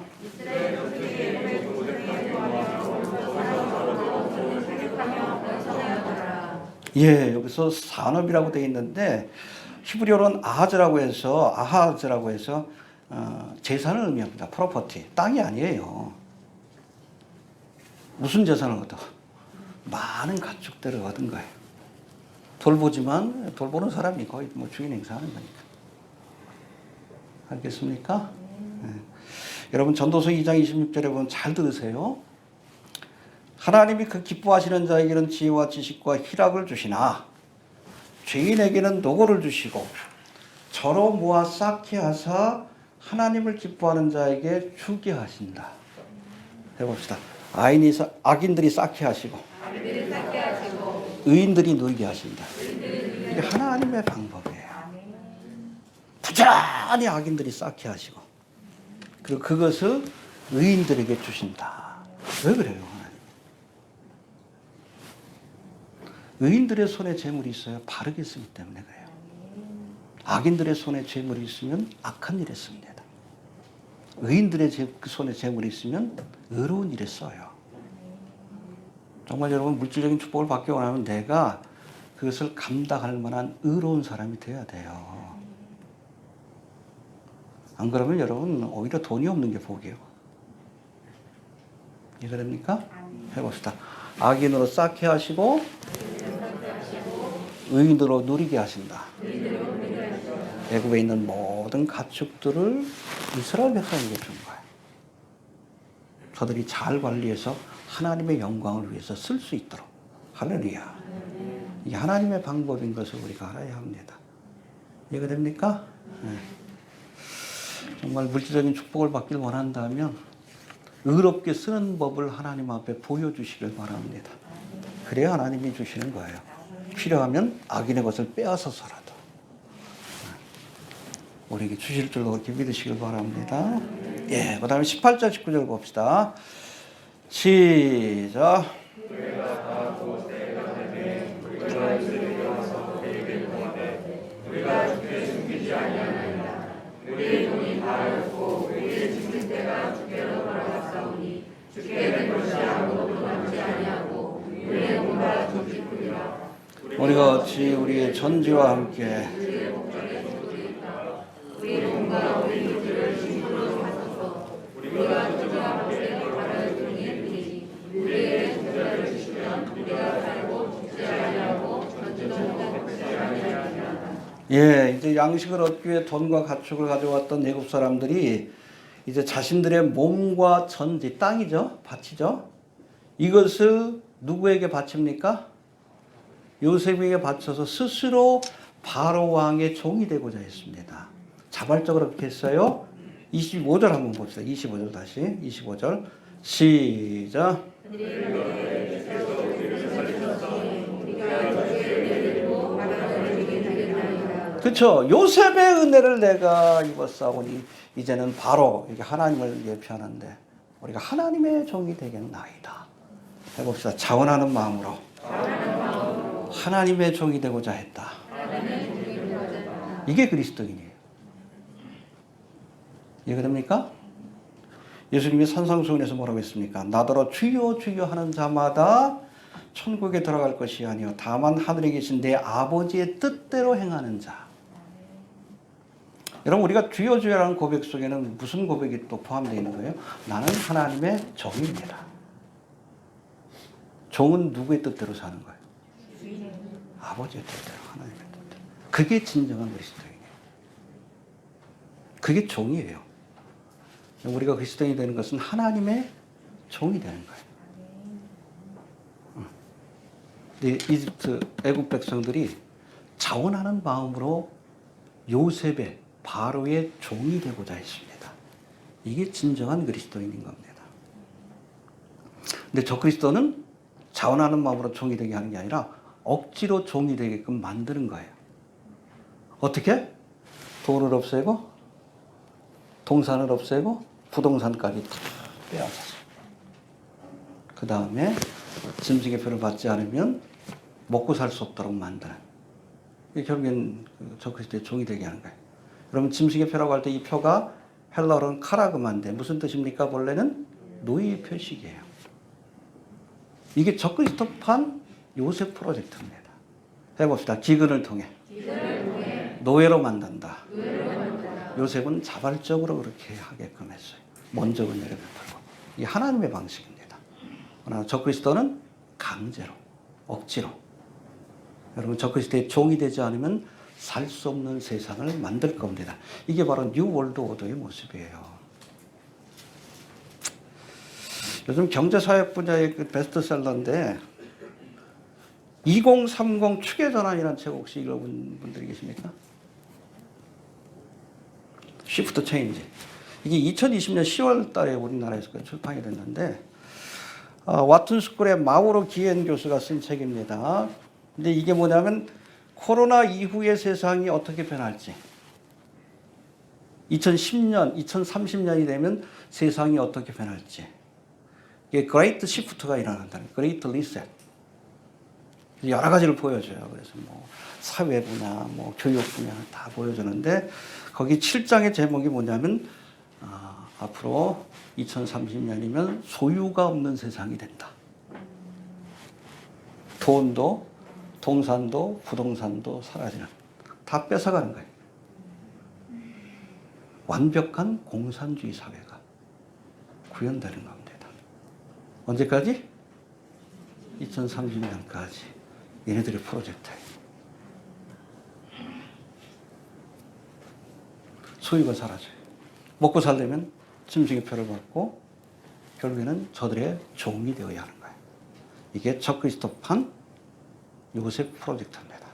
예, 여기서 산업이라고 되어 있는데 히브리어로는 아하즈라고 해서 재산을 의미합니다. 프로퍼티. 땅이 아니에요. 무슨 재산을 얻어? 많은 가축들을 얻은 거예요. 돌보지만 돌보는 사람이 거의 뭐 주인 행사하는 거니까. 알겠습니까? 네. 여러분 전도서 2장 26절에 보면 잘 들으세요. 하나님이 그 기뻐하시는 자에게는 지혜와 지식과 희락을 주시나 죄인에게는 노고를 주시고 저로 모아 쌓게 하사 하나님을 기뻐하는 자에게 주게 하신다. 해봅시다. 악인들이 쌓게 하시고 의인들이 누리게 하신다. 이게 하나님의 방법이에요. 부지런히 악인들이 쌓게 하시고 그리고 그것을 의인들에게 주신다. 왜 그래요? 하나님? 의인들의 손에 재물이 있어요. 바르게 쓰기 때문에 그래요. 악인들의 손에 재물이 있으면 악한 일에 씁니다. 의인들의 손에 재물이 있으면 의로운 일에 써요. 정말 여러분 물질적인 축복을 받기 원하면 내가 그것을 감당할 만한 의로운 사람이 되어야 돼요. 안 그러면 여러분 오히려 돈이 없는 게 복이에요. 이해가 됩니까? 해봅시다. 악인으로 쌓게 하시고 의인으로 누리게 하신다. 애굽에 있는 모든 가축들을 이스라엘 백성에게 준 거예요. 저들이 잘 관리해서 하나님의 영광을 위해서 쓸 수 있도록. 할렐루야. 이게 하나님의 방법인 것을 우리가 알아야 합니다. 이해가 됩니까? 네. 정말 물질적인 축복을 받길 원한다면 의롭게 쓰는 법을 하나님 앞에 보여주시길 바랍니다. 그래야 하나님이 주시는 거예요. 필요하면 악인의 것을 빼앗아서라도 우리에게 주실 줄로 그렇게 믿으시길 바랍니다. 예, 그 다음에 18절 19절 봅시다. 시작. 우리의 돈이 다하였고 우리의 지킬 때가 주께로 돌아갔사오니 주께 된 것이 아무것도 남지 아니하고 우리의 몸과 조직뿐이라. 우리가 어찌 우리의 전지와 함께 우리 몸과 우리 육체를 힘으로 하소서. 우리가 주와 함께 바라는 뿐이니 우리에게 전자를 주시면 우리가 살고 죽지 아니하고 전지도 죽지 아니하리라. 예, 이제 양식을 얻기 위해 돈과 가축을 가져왔던 애굽 사람들이 이제 자신들의 몸과 전지, 땅이죠, 밭이죠. 이것을 누구에게 바칩니까? 요셉에게 바쳐서 스스로 바로 왕의 종이 되고자 했습니다. 자발적으로 그렇게 했어요. 25절 한번 봅시다. 25절 다시. 25절 시작. 그렇죠. 요셉의 은혜를 내가 입었사오니 이제는 바로 이게 하나님을 예표하는데 우리가 하나님의 종이 되겠나이다. 해봅시다. 자원하는 마음으로 하나님의 종이 되고자 했다. 이게 그리스도인이에요. 이해가 됩니까? 예수님이 산상수훈에서 뭐라고 했습니까? 나더러 주여 주여 하는 자마다 천국에 들어갈 것이 아니요 다만 하늘에 계신 내 아버지의 뜻대로 행하는 자. 여러분 우리가 주여 주여라는 고백 속에는 무슨 고백이 또 포함되어 있는 거예요? 나는 하나님의 종입니다. 종은 누구의 뜻대로 사는 거예요? 아버지의 뜻대로, 하나님의 뜻대로. 그게 진정한 그리스도인이에요. 그게 종이에요. 우리가 그리스도인이 되는 것은 하나님의 종이 되는 거예요. 근데 이집트 애굽 백성들이 자원하는 마음으로 요셉의 바로의 종이 되고자 했습니다. 이게 진정한 그리스도인인 겁니다. 근데 저 그리스도는 자원하는 마음으로 종이 되게 하는 게 아니라 억지로 종이 되게끔 만드는 거예요. 어떻게? 돈을 없애고 동산을 없애고 부동산까지 다 빼앗아서 그 다음에 짐승의 표를 받지 않으면 먹고 살 수 없도록 만드는 이게 결국엔 적그리스도의 종이 되게 하는 거예요. 여러분 짐승의 표라고 할 때 이 표가 헬라어로는 카라그마인데 무슨 뜻입니까? 본래는 노예의 표식이에요. 이게 적그리스도판 요셉 프로젝트입니다. 해봅시다. 기근을 통해 노예로 만든다. 요셉은 자발적으로 그렇게 하게끔 했어요. 먼저 은혜를 베풀고. 이게 하나님의 방식입니다. 그러나 적그리스도는 강제로, 억지로. 여러분 적그리스도의 종이 되지 않으면 살 수 없는 세상을 만들 겁니다. 이게 바로 뉴 월드 오더의 모습이에요. 요즘 경제사회 분야의 그 베스트셀러인데 2030 추계전환이라는 책 혹시 읽어본 분들이 계십니까? 시프트 체인지. 이게 2020년 10월 달에 우리나라에서 출판이 됐는데 와튼 스쿨의 마우로 기엔 교수가 쓴 책입니다. 근데 이게 뭐냐면 코로나 이후의 세상이 어떻게 변할지 2010년, 2030년이 되면 세상이 어떻게 변할지 이게 그레이트 시프트가 일어난다는 그레이트 리셋 여러 가지를 보여줘요. 그래서 뭐 사회 분야, 뭐 교육 분야 다 보여주는데 거기 7장의 제목이 뭐냐면 앞으로 2030년이면 소유가 없는 세상이 된다. 돈도 동산도 부동산도 사라지는 다 뺏어가는 거예요. 완벽한 공산주의 사회가 구현되는 겁니다. 언제까지? 2030년까지 얘네들의 프로젝트예요. 소유가 사라져요. 먹고 살려면 짐승의 표를 받고 결국에는 저들의 종이 되어야 하는 거예요. 이게 적그리스도판 요셉 프로젝트입니다.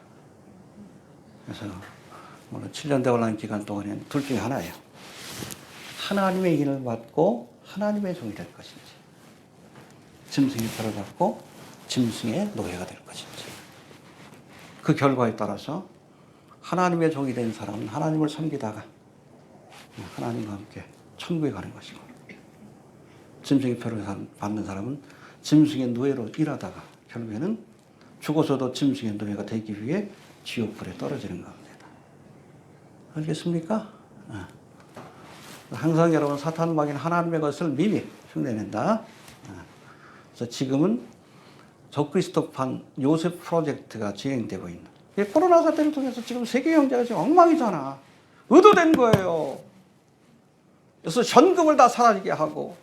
그래서 물론 7년 대관람 기간 동안에는 둘 중에 하나예요. 하나님의 인을 받고 하나님의 종이 될 것인지 짐승의 표를 받고 짐승의 노예가 될 것인지 그 결과에 따라서 하나님의 종이 된 사람은 하나님을 섬기다가 하나님과 함께 천국에 가는 것이고 짐승의 표를 받는 사람은 짐승의 노예로 일하다가 결국에는 죽어서도 짐승의 노예가 되기 위해 지옥불에 떨어지는 겁니다. 알겠습니까? 항상 여러분 사탄 마귀는 하나님의 것을 미미 흉내낸다. 그래서 지금은 적그리스도판 요셉 프로젝트가 진행되고 있는 코로나 사태를 통해서 지금 세계 경제가 지금 엉망이잖아. 의도된 거예요. 그래서 현금을 다 사라지게 하고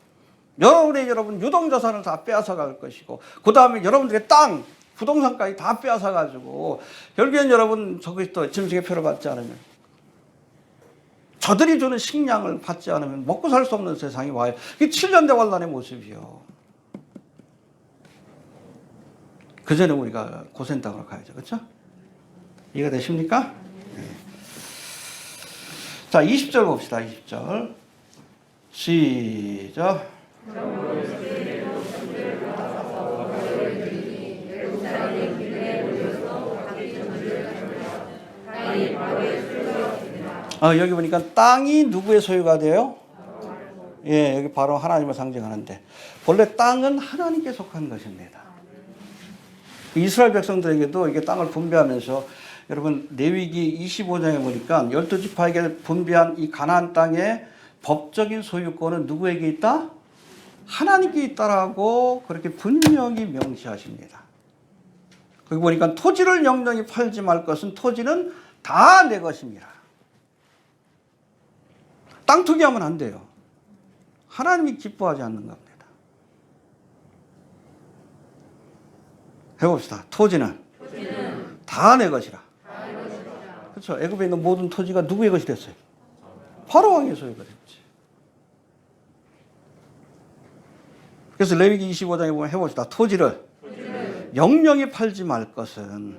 여러분 유동자산을 다 빼앗아갈 것이고 그 다음에 여러분들의 땅 부동산까지 다 빼앗아가지고 결국엔 여러분 적그리스도 짐승의 표를 받지 않으면 저들이 주는 식량을 받지 않으면 먹고 살 수 없는 세상이 와요. 이게 7년 대환란의 모습이요. 그 전에 우리가 고센당으로 가야죠. 그렇죠? 이해가 되십니까? 네. 자, 20절 봅시다. 20절. 시작. 여기 보니까 땅이 누구의 소유가 돼요? 예, 여기 바로 하나님을 상징하는데 본래 땅은 하나님께 속한 것입니다. 이스라엘 백성들에게도 이게 땅을 분배하면서 여러분 레위기 25장에 보니까 12지파에게 분배한 이 가나안 땅의 법적인 소유권은 누구에게 있다? 하나님께 있다라고 그렇게 분명히 명시하십니다. 거기 보니까 토지를 영영히 팔지 말 것은 토지는 다 내 것입니다. 땅 투기하면 안 돼요. 하나님이 기뻐하지 않는 겁니다. 해봅시다. 토지는 다 내 것이라. 그렇죠. 애굽에 있는 모든 토지가 누구의 것이 됐어요? 바로 왕의 소유가 됐지. 그래서 레위기 25장에 보면 해봅시다. 토지를 영영히 팔지 말 것은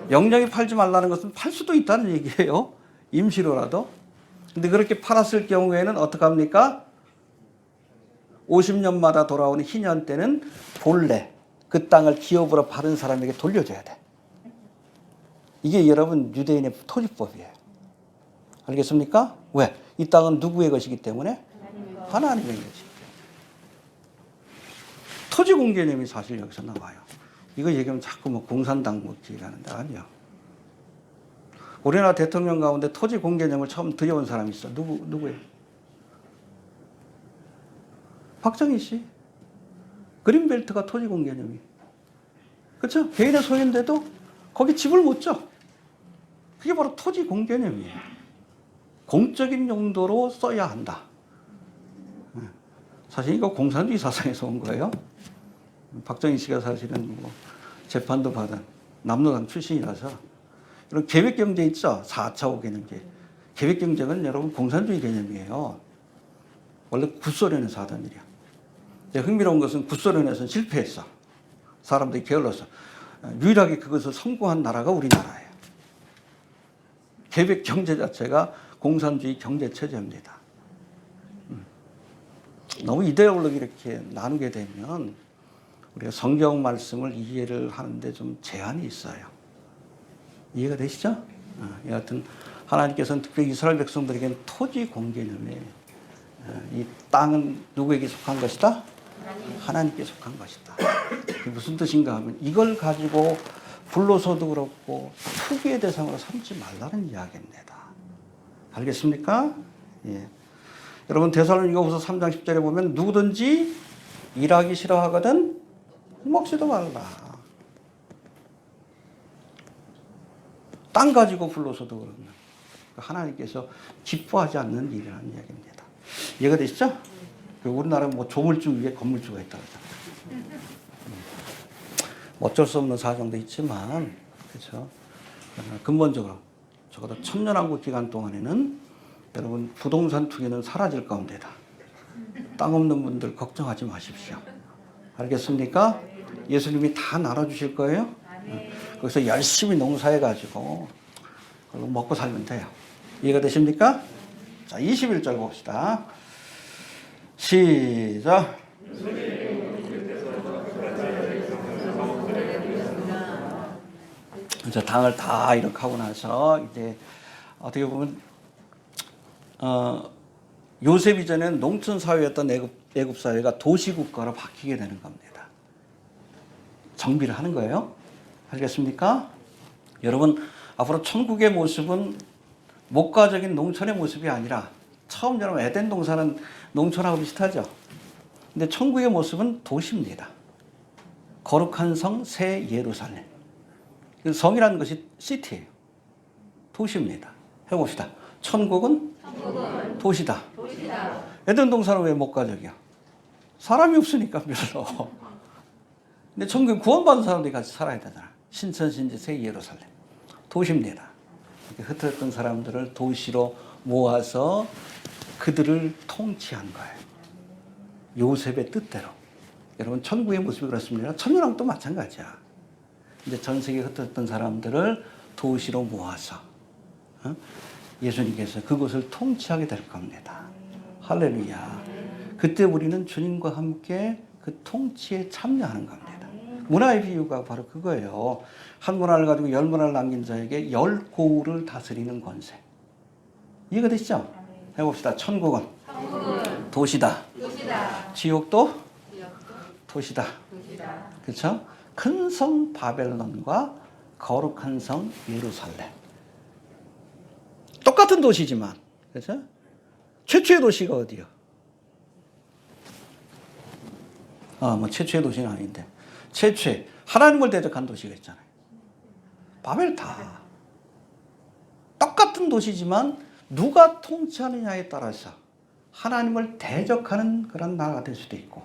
영영히 팔지 말라는 것은 팔 수도 있다는 얘기예요. 임시로라도. 근데 그렇게 팔았을 경우에는 어떡합니까? 50년마다 돌아오는 희년 때는 본래 그 땅을 기업으로 받은 사람에게 돌려줘야 돼. 이게 여러분 유대인의 토지법이에요. 알겠습니까? 왜? 이 땅은 누구의 것이기 때문에? 하나님의 것이기 때문에. 토지 공개념이 사실 여기서 나와요. 이거 얘기하면 자꾸 뭐 공산당 묻기라는데 아니요. 우리나라 대통령 가운데 토지 공개념을 처음 들여온 사람이 있어. 누구예요? 박정희 씨. 그린벨트가 토지 공개념이. 그렇죠? 개인의 소유인데도 거기 집을 못 져. 그게 바로 토지 공개념이에요. 공적인 용도로 써야 한다. 사실 이거 공산주의 사상에서 온 거예요. 박정희 씨가 사실은 뭐 재판도 받은 남로당 출신이라서 이런 계획경제 있죠? 4차 5개년제. 계획경제는 여러분 공산주의 개념이에요. 원래 구소련에서 하던 일이야. 흥미로운 것은 구소련에서는 실패했어. 사람들이 게을러서. 유일하게 그것을 성공한 나라가 우리나라예요. 계획경제 자체가 공산주의 경제체제입니다. 너무 이데올로기 이렇게 나누게 되면 우리가 성경 말씀을 이해를 하는데 좀 제한이 있어요. 이해가 되시죠? 여하튼 하나님께서는 특별히 이스라엘 백성들에게는 토지 공개념에 이 땅은 누구에게 속한 것이다? 하나님께 속한 것이다. 그게 무슨 뜻인가 하면 이걸 가지고 불로서도 그렇고 투기의 대상으로 삼지 말라는 이야기입니다. 알겠습니까? 예. 여러분 데살로니가후서 3장 10절에 보면 누구든지 일하기 싫어하거든 먹지도 말라. 땅 가지고 불로서도 그러면 하나님께서 기뻐하지 않는 일이라는 이야기입니다. 이해가 되시죠? 우리나라 뭐 조물주 위에 건물주가 있다고 하잖아요. 어쩔 수 없는 사정도 있지만 그렇죠. 근본적으로 적어도 천년왕국 기간 동안에는 여러분 부동산 투기는 사라질 가운데다. 땅 없는 분들 걱정하지 마십시오. 알겠습니까? 예수님이 다 나눠주실 거예요. 거기서 열심히 농사해가지고 그걸로 먹고 살면 돼요. 이해가 되십니까? 자, 21절 봅시다. 시작. 이제 당을 다 이렇게 하고 나서 이제 어떻게 보면 요셉 이전에는 농촌 사회였던 애굽 사회가 도시 국가로 바뀌게 되는 겁니다. 정비를 하는 거예요. 알겠습니까? 여러분 앞으로 천국의 모습은 목가적인 농촌의 모습이 아니라 처음 여러분 에덴 동산은 농촌하고 비슷하죠. 근데 천국의 모습은 도시입니다. 거룩한 성 새 예루살렘. 성이라는 것이 시티예요. 도시입니다. 해봅시다. 천국은 도시다. 에덴 동산은 왜 목가적이야? 사람이 없으니까 별로. 근데 천국에 구원받은 사람들이 같이 살아야 되잖아. 신천신지 새 예루살렘. 도시입니다. 이렇게 흩어졌던 사람들을 도시로 모아서 그들을 통치한 거예요. 요셉의 뜻대로. 여러분 천국의 모습이 그렇습니다. 천년왕국도 마찬가지야. 이제 전 세계에 흩어졌던 사람들을 도시로 모아서 예수님께서 그곳을 통치하게 될 겁니다. 할렐루야. 그때 우리는 주님과 함께 그 통치에 참여하는 겁니다. 문화의 비유가 바로 그거예요. 한 문화를 가지고 10문화를 남긴 자에게 10고을을 다스리는 권세. 이해가 되시죠? 해봅시다. 천국은 도시다. 지옥도 도시다. 그렇죠? 큰 성 바벨론과 거룩한 성 예루살렘. 똑같은 도시지만, 그렇죠? 최초의 도시가 어디요? 뭐 최초의 도시는 아닌데 최초의 하나님을 대적한 도시가 있잖아요. 바벨타. 똑같은 도시지만 누가 통치하느냐에 따라서 하나님을 대적하는 그런 나라가 될 수도 있고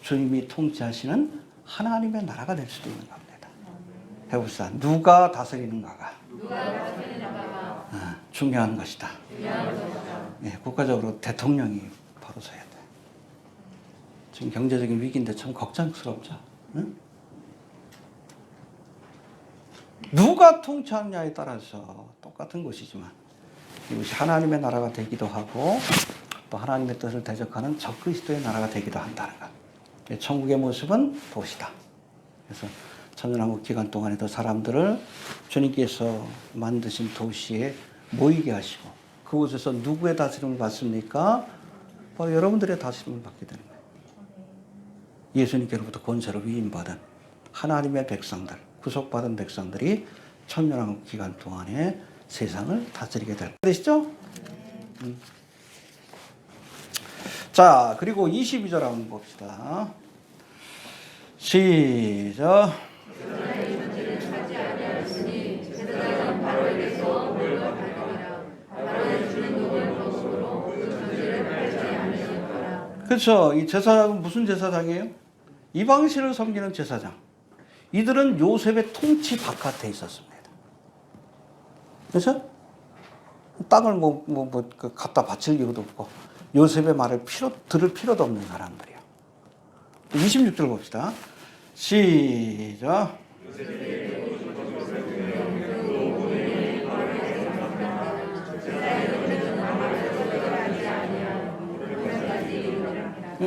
주님이 통치하시는 하나님의 나라가 될 수도 있는 겁니다. 해봅시다. 누가 다스리는가가 중요한 것이다. 네, 국가적으로 대통령이 바로 서야 돼. 지금 경제적인 위기인데 참 걱정스럽죠. 응? 누가 통치하느냐에 따라서 똑같은 것이지만 이것이 하나님의 나라가 되기도 하고 또 하나님의 뜻을 대적하는 적그리스도의 나라가 되기도 한다는 것. 천국의 모습은 도시다. 그래서 천년왕국 기간 동안에도 사람들을 주님께서 만드신 도시에 모이게 하시고 그곳에서 누구의 다스림을 받습니까? 바로 여러분들의 다스림을 받게 되는 거예요. 예수님께로부터 권세를 위임받은 하나님의 백성들, 구속받은 백성들이 천년왕국 기간 동안에 세상을 다스리게 될 것이죠. 자, 그리고 22절 한번 봅시다. 시작. 그렇죠. 이 제사장은 무슨 제사장이에요? 이방신을 섬기는 제사장. 이들은 요셉의 통치 바깥에 있었습니다. 그렇죠? 땅을 갖다 바칠 이유도 없고 요셉의 말을 들을 필요도 없는 사람들이에요. 26절 봅시다. 시작.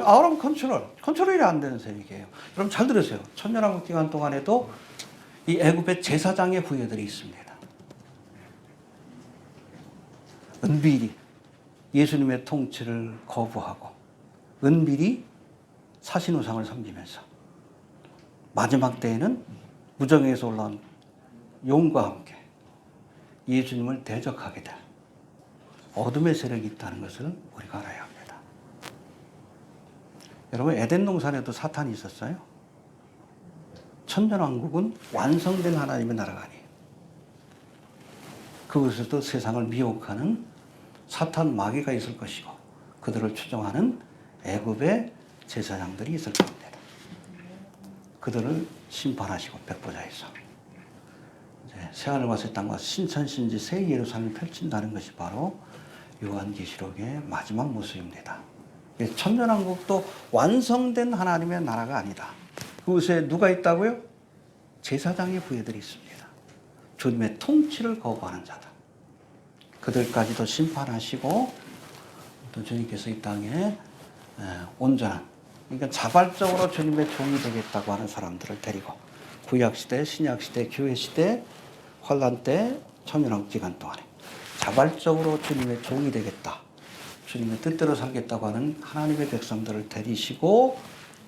아우람 컨트롤이 안 되는 세력이에요. 여러분 잘 들으세요. 천년왕국 기간 동안에도 이 애굽의 제사장의 후예들이 있습니다. 은밀히 예수님의 통치를 거부하고 은밀히 사신우상을 섬기면서 마지막 때에는 무정에서 올라온 용과 함께 예수님을 대적하게 될 어둠의 세력이 있다는 것을 우리가 알아야 합니다. 여러분 에덴 동산에도 사탄이 있었어요. 천년왕국은 완성된 하나님의 나라가 아니에요. 그곳에도 세상을 미혹하는 사탄 마귀가 있을 것이고 그들을 추종하는 애굽의 제사장들이 있을 겁니다. 그들을 심판하시고 백보자에서 새하늘과 새 땅과 신천신지 새 예루살렘을 펼친다는 것이 바로 요한계시록의 마지막 모습입니다. 천년왕국도 완성된 하나님의 나라가 아니다. 그곳에 누가 있다고요? 제사장의 부하들이 있습니다. 주님의 통치를 거부하는 자다. 그들까지도 심판하시고 또 주님께서 이 땅에 온전한, 그러니까 자발적으로 주님의 종이 되겠다고 하는 사람들을 데리고 구약시대, 신약시대, 교회시대, 환란 때, 천년왕국 기간 동안에 자발적으로 주님의 종이 되겠다, 주님의 뜻대로 살겠다고 하는 하나님의 백성들을 데리시고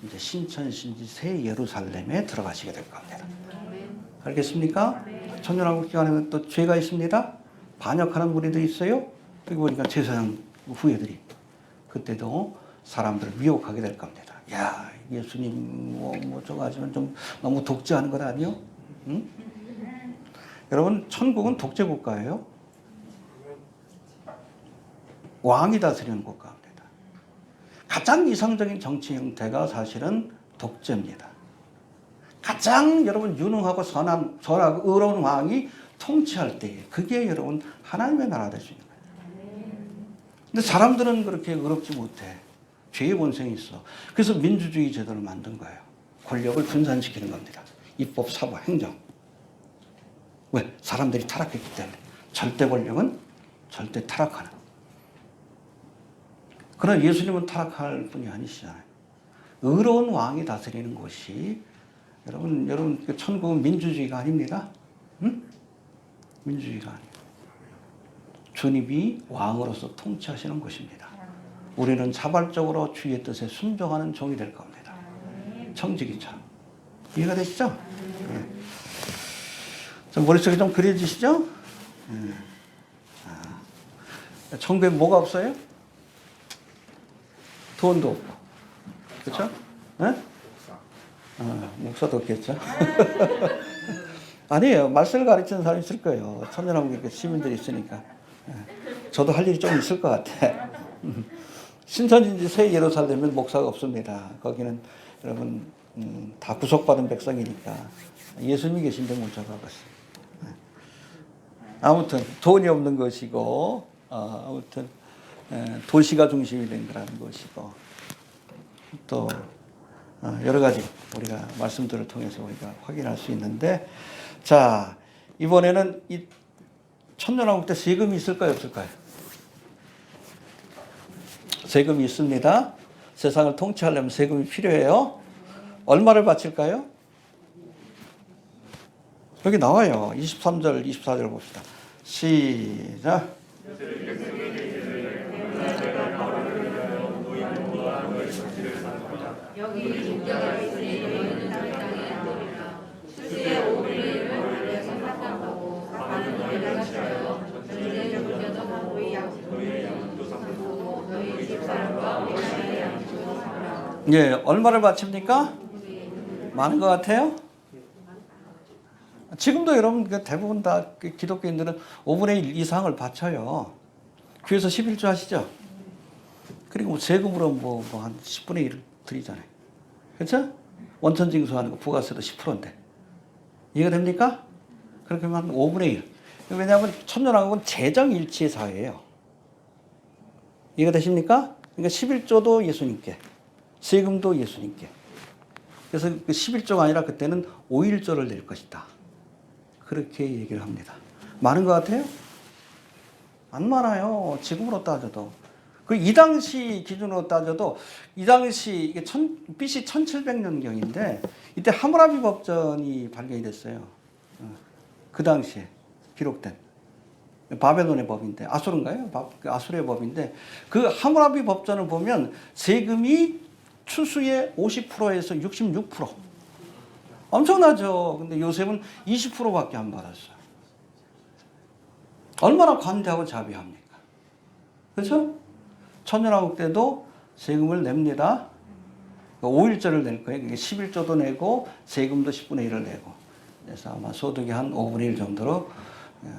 이제 신천신지 새 예루살렘에 들어가시게 될 겁니다. 알겠습니까? 천년왕국 기간에는 또 죄가 있습니다. 반역하는 무리들이 있어요. 여기 보니까 제사장 후예들이 그때도 사람들을 미혹하게 될 겁니다. 야, 예수님 뭐 저거 하시면 좀 너무 독재하는 것 아니요? 응? 여러분, 천국은 독재 국가예요. 왕이 다스리는 국가입니다. 가장 이상적인 정치 형태가 사실은 독재입니다. 가장 여러분 유능하고 선하고 의로운 왕이 통치할 때에 그게 여러분 하나님의 나라 될 수 있는 거예요. 근데 사람들은 그렇게 의롭지 못해. 죄의 본성이 있어. 그래서 민주주의 제도를 만든 거예요. 권력을 분산시키는 겁니다. 입법, 사법, 행정. 왜? 사람들이 타락했기 때문에. 절대 권력은 절대 타락하는. 그러나 예수님은 타락할 분이 아니시잖아요. 의로운 왕이 다스리는 곳이 여러분 그 천국은 민주주의가 아닙니다. 응? 민주주의가 아니에요. 주님이 왕으로서 통치하시는 곳입니다. 우리는 자발적으로 주의 뜻에 순종하는 종이 될 겁니다. 청지기처럼. 이해가 되시죠? 네. 머릿속에 좀 그려지시죠? 천국에 뭐가 없어요? 돈도 없고. 그렇죠? 네? 목사도 없겠죠? 아니에요. 말씀을 가르치는 사람이 있을 거예요. 천년왕국에 시민들이 있으니까. 저도 할 일이 좀 있을 것 같아. 신천지인지 새 예루살렘은 목사가 없습니다. 거기는 여러분 다 구속받은 백성이니까 예수님이 계신데 못 잡아갔어요. 아무튼 돈이 없는 것이고 아무튼 도시가 중심이 된 거라는 것이고 또 여러 가지 우리가 말씀들을 통해서 우리가 확인할 수 있는데, 자, 이번에는 이 천년왕국 때 세금이 있을까요, 없을까요? 세금이 있습니다. 세상을 통치하려면 세금이 필요해요. 얼마를 바칠까요? 여기 나와요. 23절, 24절 봅시다. 시작. 여기 종자가 있으니 너희는 그 땅에 안되리라. 수시에 5분의 1을 올려서 삭감하고 4분은 너희가 치러요. 너희는 물려도 너희 양식도 삼고 너희 집사람과 우리의 양식도 삼으라. 예, 얼마를 바칩니까? 많은 것 같아요? 지금도 여러분 대부분 다 기독교인들은 5분의 1 이상을 바쳐요. 교회에서 11조 하시죠? 그리고 세금으로 한 10분의 1을 드리잖아요. 그렇죠? 원천 징수하는 거 부가세도 10%인데. 이해가 됩니까? 그렇게 하면 5분의 1. 왜냐하면 천년왕국은 재정일치의 사회예요. 이해가 되십니까? 그러니까 11조도 예수님께, 세금도 예수님께. 그래서 그 11조가 아니라 그때는 5일조를 낼 것이다. 그렇게 얘기를 합니다. 많은 것 같아요? 안 많아요. 지금으로 따져도. 이 당시 기준으로 따져도 이 당시 이게 BC 1700년경인데 이때 하무라비 법전이 발견이 됐어요. 그 당시에 기록된 바벨론의 법인데 아수르인가요? 아수르의 법인데 그 하무라비 법전을 보면 세금이 추수의 50%에서 66%. 엄청나죠. 근데 요셉은 20%밖에 안 받았어요. 얼마나 관대하고 자비합니까? 그렇죠? 천년왕국 때도 세금을 냅니다. 5일조를 낼 거예요. 11조도 내고 세금도 10분의 1을 내고. 그래서 아마 소득의 한 5분의 1 정도로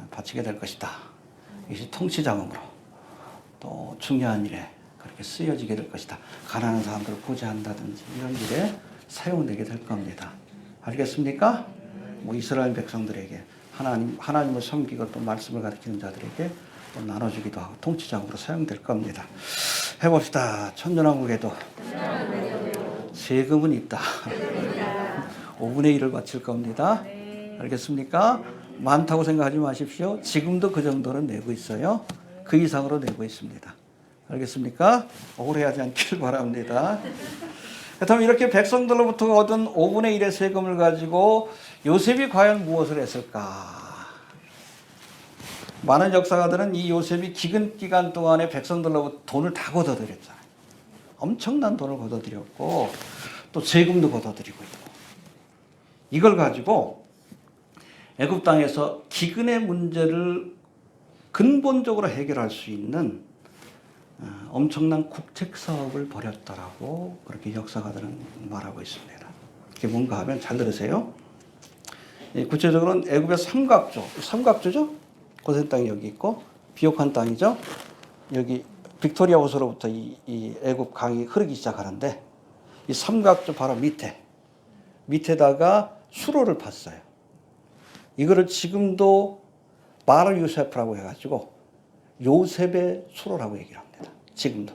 바치게 될 것이다. 이것이 통치자금으로 또 중요한 일에 그렇게 쓰여지게 될 것이다. 가난한 사람들을 구제한다든지 이런 일에 사용되게 될 겁니다. 알겠습니까? 이스라엘 백성들에게 하나님을 섬기고 또 말씀을 가르치는 자들에게 또 나눠주기도 하고 통치자금으로 사용될 겁니다. 해봅시다. 천년왕국에도 세금은 있다. 5분의 1을 바칠 겁니다. 알겠습니까? 많다고 생각하지 마십시오. 지금도 그 정도는 내고 있어요. 그 이상으로 내고 있습니다. 알겠습니까? 억울해하지 않길 바랍니다. 그렇다면 이렇게 백성들로부터 얻은 5분의 1의 세금을 가지고 요셉이 과연 무엇을 했을까? 많은 역사가들은 이 요셉이 기근 기간 동안에 백성들로부터 돈을 다 걷어들였잖아요. 엄청난 돈을 걷어들였고 또 세금도 걷어들이고 있고 이걸 가지고 애굽 땅에서 기근의 문제를 근본적으로 해결할 수 있는 엄청난 국책 사업을 벌였다라고 그렇게 역사가들은 말하고 있습니다. 그게 뭔가 하면 잘 들으세요. 구체적으로는 애굽의 삼각조죠? 고센 땅이 여기 있고 비옥한 땅이죠. 여기 빅토리아 호수로부터 이 애굽 강이 흐르기 시작하는데 이 삼각조 바로 밑에다가 수로를 팠어요. 이거를 지금도 바르 요세프라고 해가지고 요셉의 수로라고 얘기를 합니다. 지금도.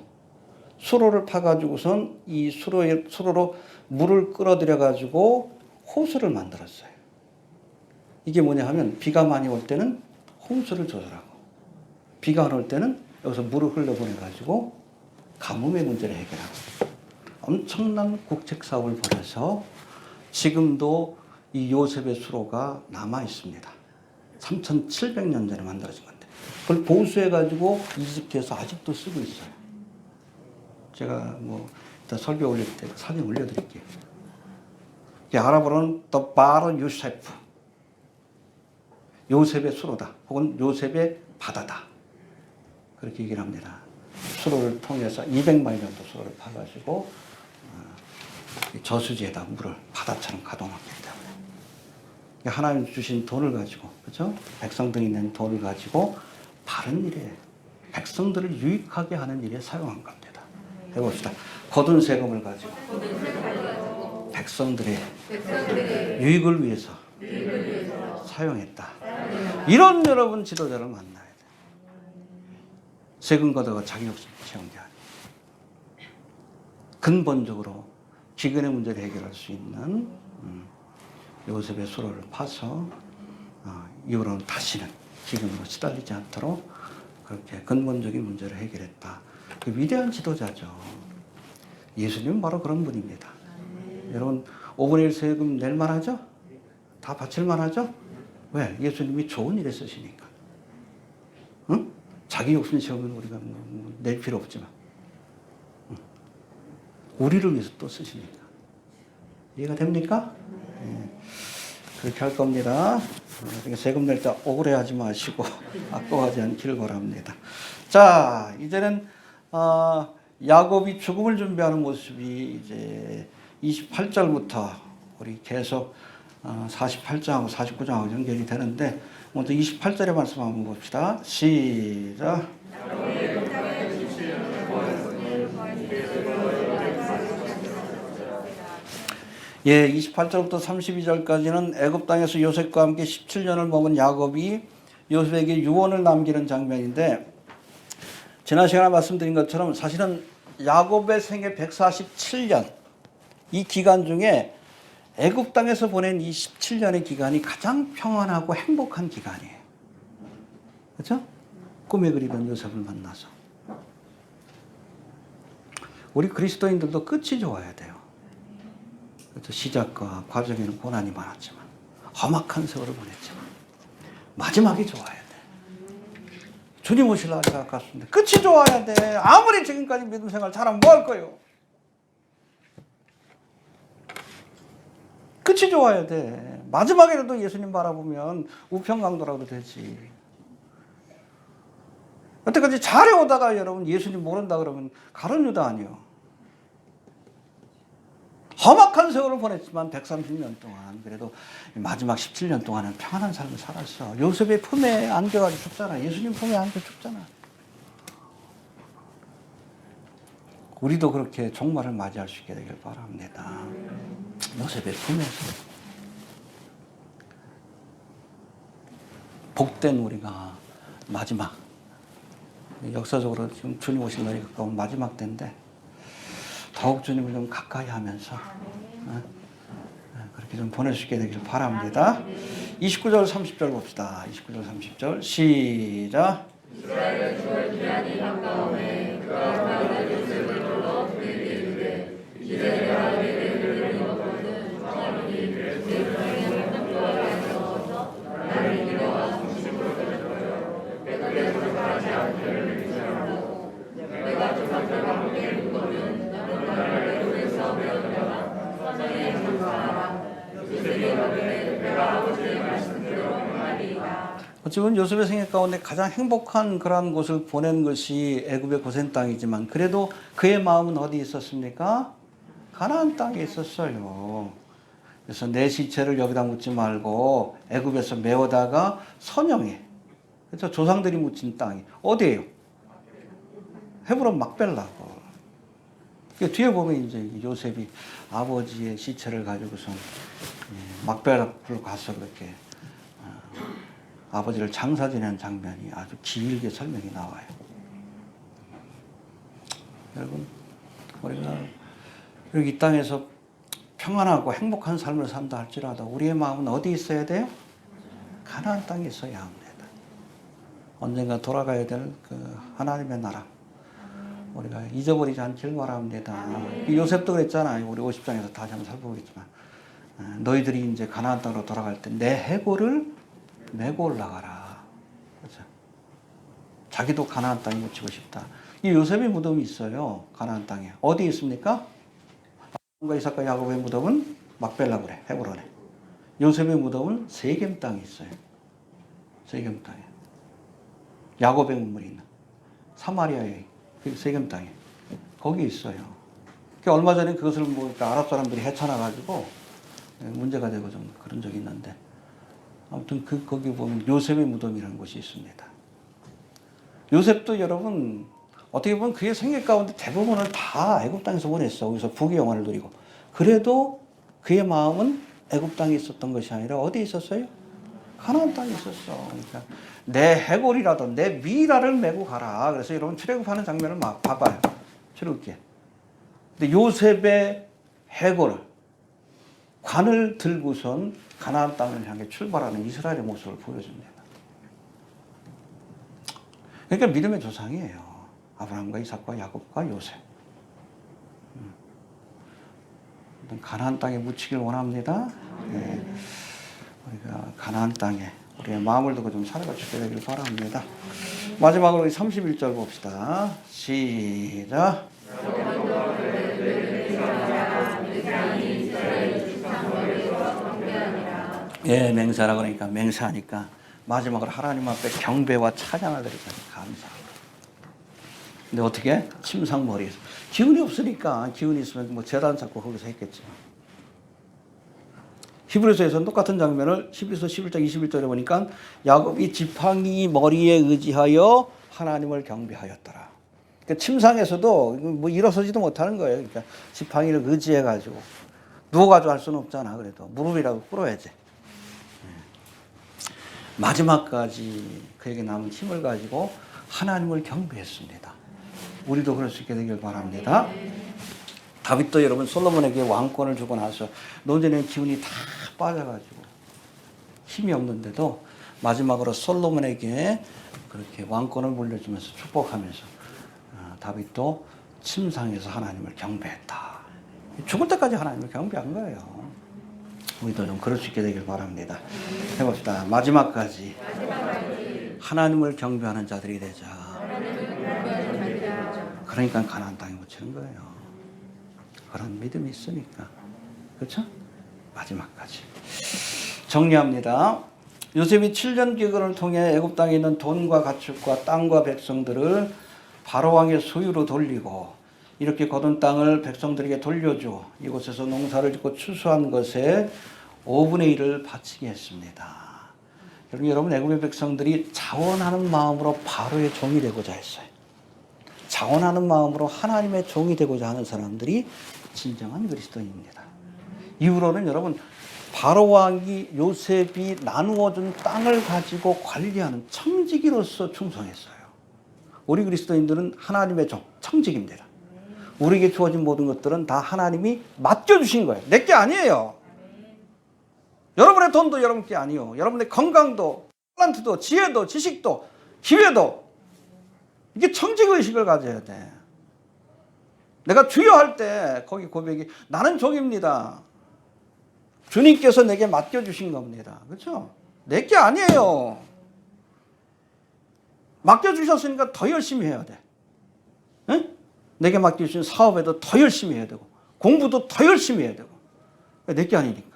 수로를 파가지고선 이 수로로 물을 끌어들여가지고 호수를 만들었어요. 이게 뭐냐 하면 비가 많이 올 때는 홍수를 조절하고 비가 안 올 때는 여기서 물을 흘려보내가지고 가뭄의 문제를 해결하고 엄청난 국책 사업을 벌여서 지금도 이 요셉의 수로가 남아 있습니다. 3700년 전에 만들어진 건데 그걸 보수해가지고 이집트에서 아직도 쓰고 있어요. 제가 이따 설교 올릴 때 사진 올려드릴게요. 아랍어로는 The Bar Yosef, 요셉의 수로다 혹은 요셉의 바다다 그렇게 얘기를 합니다. 수로를 통해서 200마일 정도 수로를 파가지고 저수지에다 물을 바다처럼 가동하기 때문에 하나님 주신 돈을 가지고 그렇죠? 백성들이 낸 돈을 가지고 바른 일에 백성들을 유익하게 하는 일에 사용한 겁니다. 해봅시다. 거둔 세금을 가지고 백성들의 유익을 위해서 사용했다. 이런 여러분 지도자를 만나야 돼요. 세금 걷어가 자기 욕심 채운 게 아니에요. 근본적으로 기근의 문제를 해결할 수 있는 요셉의 수로를 파서 이후로는 다시는 기근으로 시달리지 않도록 그렇게 근본적인 문제를 해결했다. 그 위대한 지도자죠. 예수님은 바로 그런 분입니다. 여러분 5분의 1 세금 낼 만하죠? 다 바칠 만하죠? 왜? 예수님이 좋은 일에 쓰시니까. 응? 자기 욕심 채우면 우리가 낼 필요 없지만 우리를 위해서 또 쓰시니까. 이해가 됩니까? 네. 그렇게 할 겁니다. 그러니까 세금 낼 때 억울해하지 마시고 아까워하지 않기를 바랍니다. 자, 이제는 야곱이 죽음을 준비하는 모습이 이제 28절부터 우리 계속 48장하고 49장하고 연결이 되는데 먼저 28절의 말씀 한번 봅시다. 시작. 예, 28절부터 32절까지는 애굽 땅에서 요셉과 함께 17년을 머문 야곱이 요셉에게 유언을 남기는 장면인데, 지난 시간에 말씀드린 것처럼 사실은 야곱의 생애 147년 이 기간 중에 애굽 땅에서 보낸 이 17년의 기간이 가장 평안하고 행복한 기간이에요. 그렇죠? 꿈에 그리던 요셉을 만나서. 우리 그리스도인들도 끝이 좋아야 돼요. 그렇죠? 시작과 과정에는 고난이 많았지만, 험악한 세월을 보냈지만 마지막이 좋아야 돼. 주님 오실 날이 가깝습니다. 끝이 좋아야 돼. 아무리 지금까지 믿음 생활 잘하면 뭐 할 거예요? 끝이 좋아야 돼. 마지막에라도 예수님 바라보면 우평강도라도 되지. 여태까지 잘해오다가 여러분 예수님 모른다 그러면 가룟 유다 아니요. 험악한 세월을 보냈지만 130년 동안 그래도 마지막 17년 동안은 평안한 삶을 살았어. 요셉의 품에 안겨가지고 죽잖아. 예수님 품에 안겨 죽잖아. 우리도 그렇게 종말을 맞이할 수 있게 되길 바랍니다. 요셉의 품에서 복된 우리가 마지막, 역사적으로 지금 주님 오실 날이 가까운 마지막 때인데 더욱 주님을 좀 가까이 하면서 그렇게 좀 보낼 수 있게 되길 바랍니다. 29절 30절 봅시다. 29절 30절 시작. 이스라엘의 주를 기한이 가까우매 그가 가을에 요셉을 불러 그에게 이르되 이제 내가 너희를 잃어버리는 청하노니 내 중에 뼈에 넣어서 나를 믿어와 중심으로 데려가여 애굽에 돌아가지 않기를 유지하고 내가 조상들과 함께 묻거든 너는 나를 애굽에서 메어다가 선정에 장사하라. 요셉이 이르되 내가 아버지의 말씀대로 행하리이다. 지금 요셉의 생애 가운데 가장 행복한 그러한 곳을 보낸 것이 애굽의 고센 땅이지만 그래도 그의 마음은 어디 있었습니까? 가나안 땅에 있었어요. 그래서 내 시체를 여기다 묻지 말고 애굽에서 메어다가 선영에, 그래서 조상들이 묻힌 땅이 어디예요? 헤브론 막벨라고. 뒤에 보면 이제 요셉이 아버지의 시체를 가지고선 막벨라로 가서 그렇게 아버지를 장사 지내는 장면이 아주 길게 설명이 나와요. 여러분, 우리가 여기 이 땅에서 평안하고 행복한 삶을 산다 할지라도 우리의 마음은 어디 있어야 돼요? 가나안 땅에 있어야 합니다. 언젠가 돌아가야 될 그 하나님의 나라, 우리가 잊어버리지 않길 바랍니다. 요셉도 그랬잖아요. 우리 50장에서 다시 한번 살펴보겠지만, 너희들이 이제 가나안 땅으로 돌아갈 때 내 해골을 메고 올라가라. 그렇죠? 자기도 가나안 땅에 묻히고 싶다. 이 요셉의 무덤이 있어요. 가나안 땅에. 어디 있습니까? 아브라함과 이삭과 야곱의 무덤은 막벨라 그래. 헤브론에. 요셉의 무덤은 세겜 땅에 있어요. 세겜 땅에. 야곱의 문물이 있는 사마리아의 세겜 땅에. 거기 있어요. 얼마 전에 그것을 아랍 사람들이 헤쳐나가지고 문제가 되고 좀 그런 적이 있는데, 아무튼 거기 보면 요셉의 무덤이라는 곳이 있습니다. 요셉도 여러분 어떻게 보면 그의 생애 가운데 대부분을 다 애굽 땅에서 보냈어. 거기서 부귀 영화를 누리고. 그래도 그의 마음은 애굽 땅에 있었던 것이 아니라 어디에 있었어요? 가나안 땅에 있었어. 그러니까 내 해골이라도 내 미라를 메고 가라. 그래서 여러분 출애굽하는 장면을 막 봐봐요. 출애굽기에. 근데 요셉의 해골을 관을 들고선 가나안 땅을 향해 출발하는 이스라엘의 모습을 보여줍니다. 그러니까 믿음의 조상이에요. 아브라함과 이삭과 야곱과 요셉. 가나안 땅에 묻히길 원합니다. 네. 우리가 가나안 땅에 우리의 마음을 두고 좀 살아가 주게 되길 바랍니다. 마지막으로 31절 봅시다. 시작. 예, 맹세하라 그러니까 맹세하니까 마지막으로 하나님 앞에 경배와 찬양을 드리잖아요. 감사합니다. 근데 어떻게? 침상머리에서. 기운이 없으니까 기운이 있으면 뭐 제단 잡고 거기서 했겠지. 히브리서에서는 똑같은 장면을 12서 11장 21절에 보니까 야곱이 지팡이 머리에 의지하여 하나님을 경배하였더라. 그러니까 침상에서도 뭐 일어서지도 못하는 거예요. 그러니까 지팡이를 의지해가지고 누워가지고 할 수는 없잖아. 그래도 무릎이라도 꿇어야지. 마지막까지 그에게 남은 힘을 가지고 하나님을 경배했습니다. 우리도 그럴 수 있게 되길 바랍니다. 다윗도 여러분 솔로몬에게 왕권을 주고 나서 논전의 기운이 다 빠져가지고 힘이 없는데도 마지막으로 솔로몬에게 그렇게 왕권을 물려주면서 축복하면서 다윗도 침상에서 하나님을 경배했다. 죽을 때까지 하나님을 경배한 거예요. 우리도 좀 그럴 수 있게 되길 바랍니다. 해봅시다. 마지막까지 하나님을 경배하는 자들이 되자. 그러니까 가나안 땅에 묻히는 거예요. 그런 믿음이 있으니까. 그렇죠? 마지막까지. 정리합니다. 요셉이 7년 기근을 통해 애굽 땅에 있는 돈과 가축과 땅과 백성들을 바로 왕의 소유로 돌리고 이렇게 거둔 땅을 백성들에게 돌려줘 이곳에서 농사를 짓고 추수한 것에 5분의 1을 바치게 했습니다. 여러분 애굽의 백성들이 자원하는 마음으로 바로의 종이 되고자 했어요. 자원하는 마음으로 하나님의 종이 되고자 하는 사람들이 진정한 그리스도인입니다. 이후로는 여러분 바로 왕이 요셉이 나누어준 땅을 가지고 관리하는 청지기로서 충성했어요. 우리 그리스도인들은 하나님의 종, 청직입니다. 우리에게 주어진 모든 것들은 다 하나님이 맡겨주신 거예요. 내 게 아니에요. 여러분의 돈도 여러분 게 아니요. 여러분의 건강도, 탤런트도, 지혜도, 지식도, 기회도 이게 청직의식을 가져야 돼. 내가 주여 할 때 거기 고백이 나는 종입니다. 주님께서 내게 맡겨주신 겁니다. 그렇죠? 내 게 아니에요. 맡겨주셨으니까 더 열심히 해야 돼. 응? 내게 맡겨주신 사업에도 더 열심히 해야 되고 공부도 더 열심히 해야 되고 내 게 아니니까.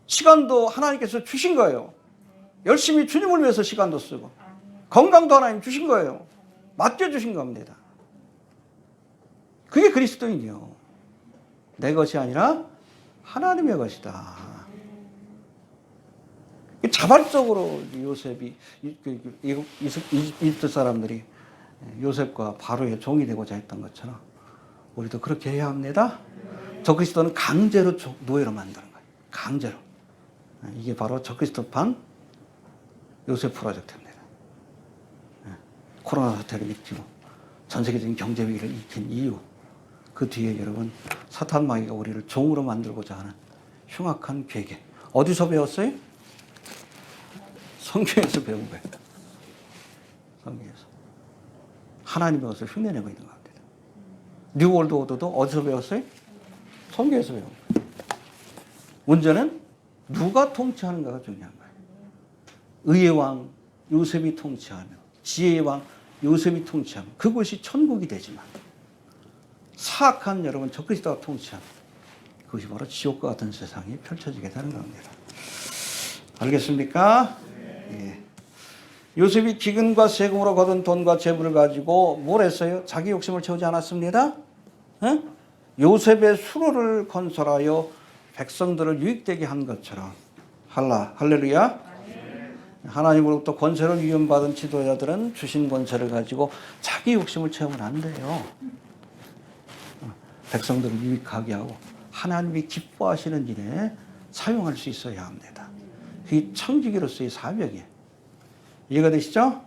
시간도 하나님께서 주신 거예요. 열심히 주님을 위해서 시간도 쓰고 건강도 하나님 주신 거예요. 맡겨주신 겁니다. 그게 그리스도인이요. 내 것이 아니라 하나님의 것이다. 자발적으로 요셉이 이집트 사람들이 요셉과 바로의 종이 되고자 했던 것처럼 우리도 그렇게 해야 합니다. 적그리스도는 강제로 노예로 만드는 거예요. 강제로. 이게 바로 적그리스도판 요셉 프로젝트입니다. 코로나 사태를 일으키고 전 세계적인 경제 위기를 일으킨 이유, 그 뒤에 여러분 사탄 마귀가 우리를 종으로 만들고자 하는 흉악한 계획. 어디서 배웠어요? 성경에서 배운 거예요. 성경에서. 하나님의 것을 흉내내고 있는 겁니다. 뉴월드 오더도 어디서 배웠어요? 성경에서 배운 거예요. 문제는 누가 통치하는가가 중요한 거예요. 의의 왕 요셉이 통치하며 지혜의 왕 요셉이 통치하며 그것이 천국이 되지만 사악한 여러분 적그리스도가 통치하며 그것이 바로 지옥과 같은 세상이 펼쳐지게 되는 겁니다. 알겠습니까? 예. 요셉이 기근과 세금으로 거둔 돈과 재물을 가지고 뭘 했어요? 자기 욕심을 채우지 않았습니다. 에? 요셉의 수로를 건설하여 백성들을 유익되게 한 것처럼 할렐루야. 하나님으로부터 권세를 위임받은 지도자들은 주신 권세를 가지고 자기 욕심을 채우면 안 돼요. 백성들을 유익하게 하고 하나님이 기뻐하시는 일에 사용할 수 있어야 합니다. 그게 청지기로서의 사명이에요. 이해가 되시죠?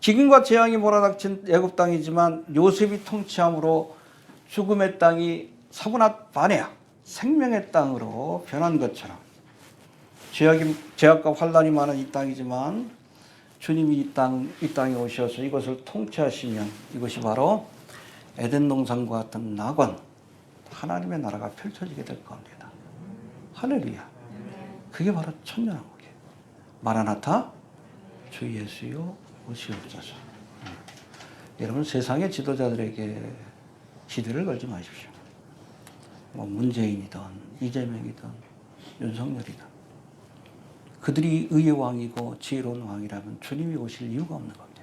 기근과 재앙이 몰아닥친 애굽 땅이지만 요셉이 통치함으로 죽음의 땅이 사분한 반야 생명의 땅으로 변한 것처럼 죄악과 환난이 많은 이 땅이지만 주님이 이 땅에 오셔서 이것을 통치하시면 이것이 바로 에덴 동산과 같은 낙원 하나님의 나라가 펼쳐지게 될 겁니다. 할렐루야. 그게 바로 천년왕국이에요. 마라나타 주 예수여 오시옵소서. 여러분 세상의 지도자들에게 기대를 걸지 마십시오. 뭐 문재인이든 이재명이든 윤석열이다. 그들이 의의 왕이고 지혜로운 왕이라면 주님이 오실 이유가 없는 겁니다.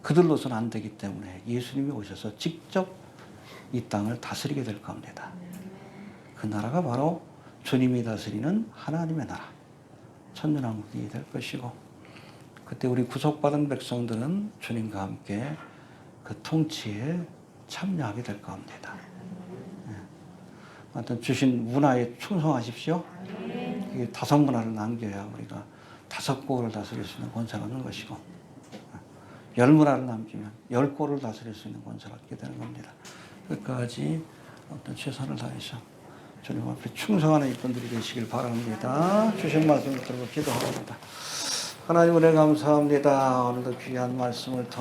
그들로서는 안 되기 때문에 예수님이 오셔서 직접 이 땅을 다스리게 될 겁니다. 그 나라가 바로 주님이 다스리는 하나님의 나라, 천년왕국이 될 것이고, 그때 우리 구속받은 백성들은 주님과 함께 그 통치에 참여하게 될 겁니다. 하여튼 주신 문화에 충성하십시오. 이게 5문화를 남겨야 우리가 5國을 다스릴 수 있는 권세가 얻는 것이고, 10문화를 남기면 10國을 다스릴 수 있는 권세를 얻게 되는 겁니다. 끝까지 어떤 최선을 다해서 주님 앞에 충성하는 이분들이 되시길 바랍니다. 주신 말씀을 들고 기도합니다. 하나님 은혜 감사합니다. 오늘도 귀한 말씀을 통해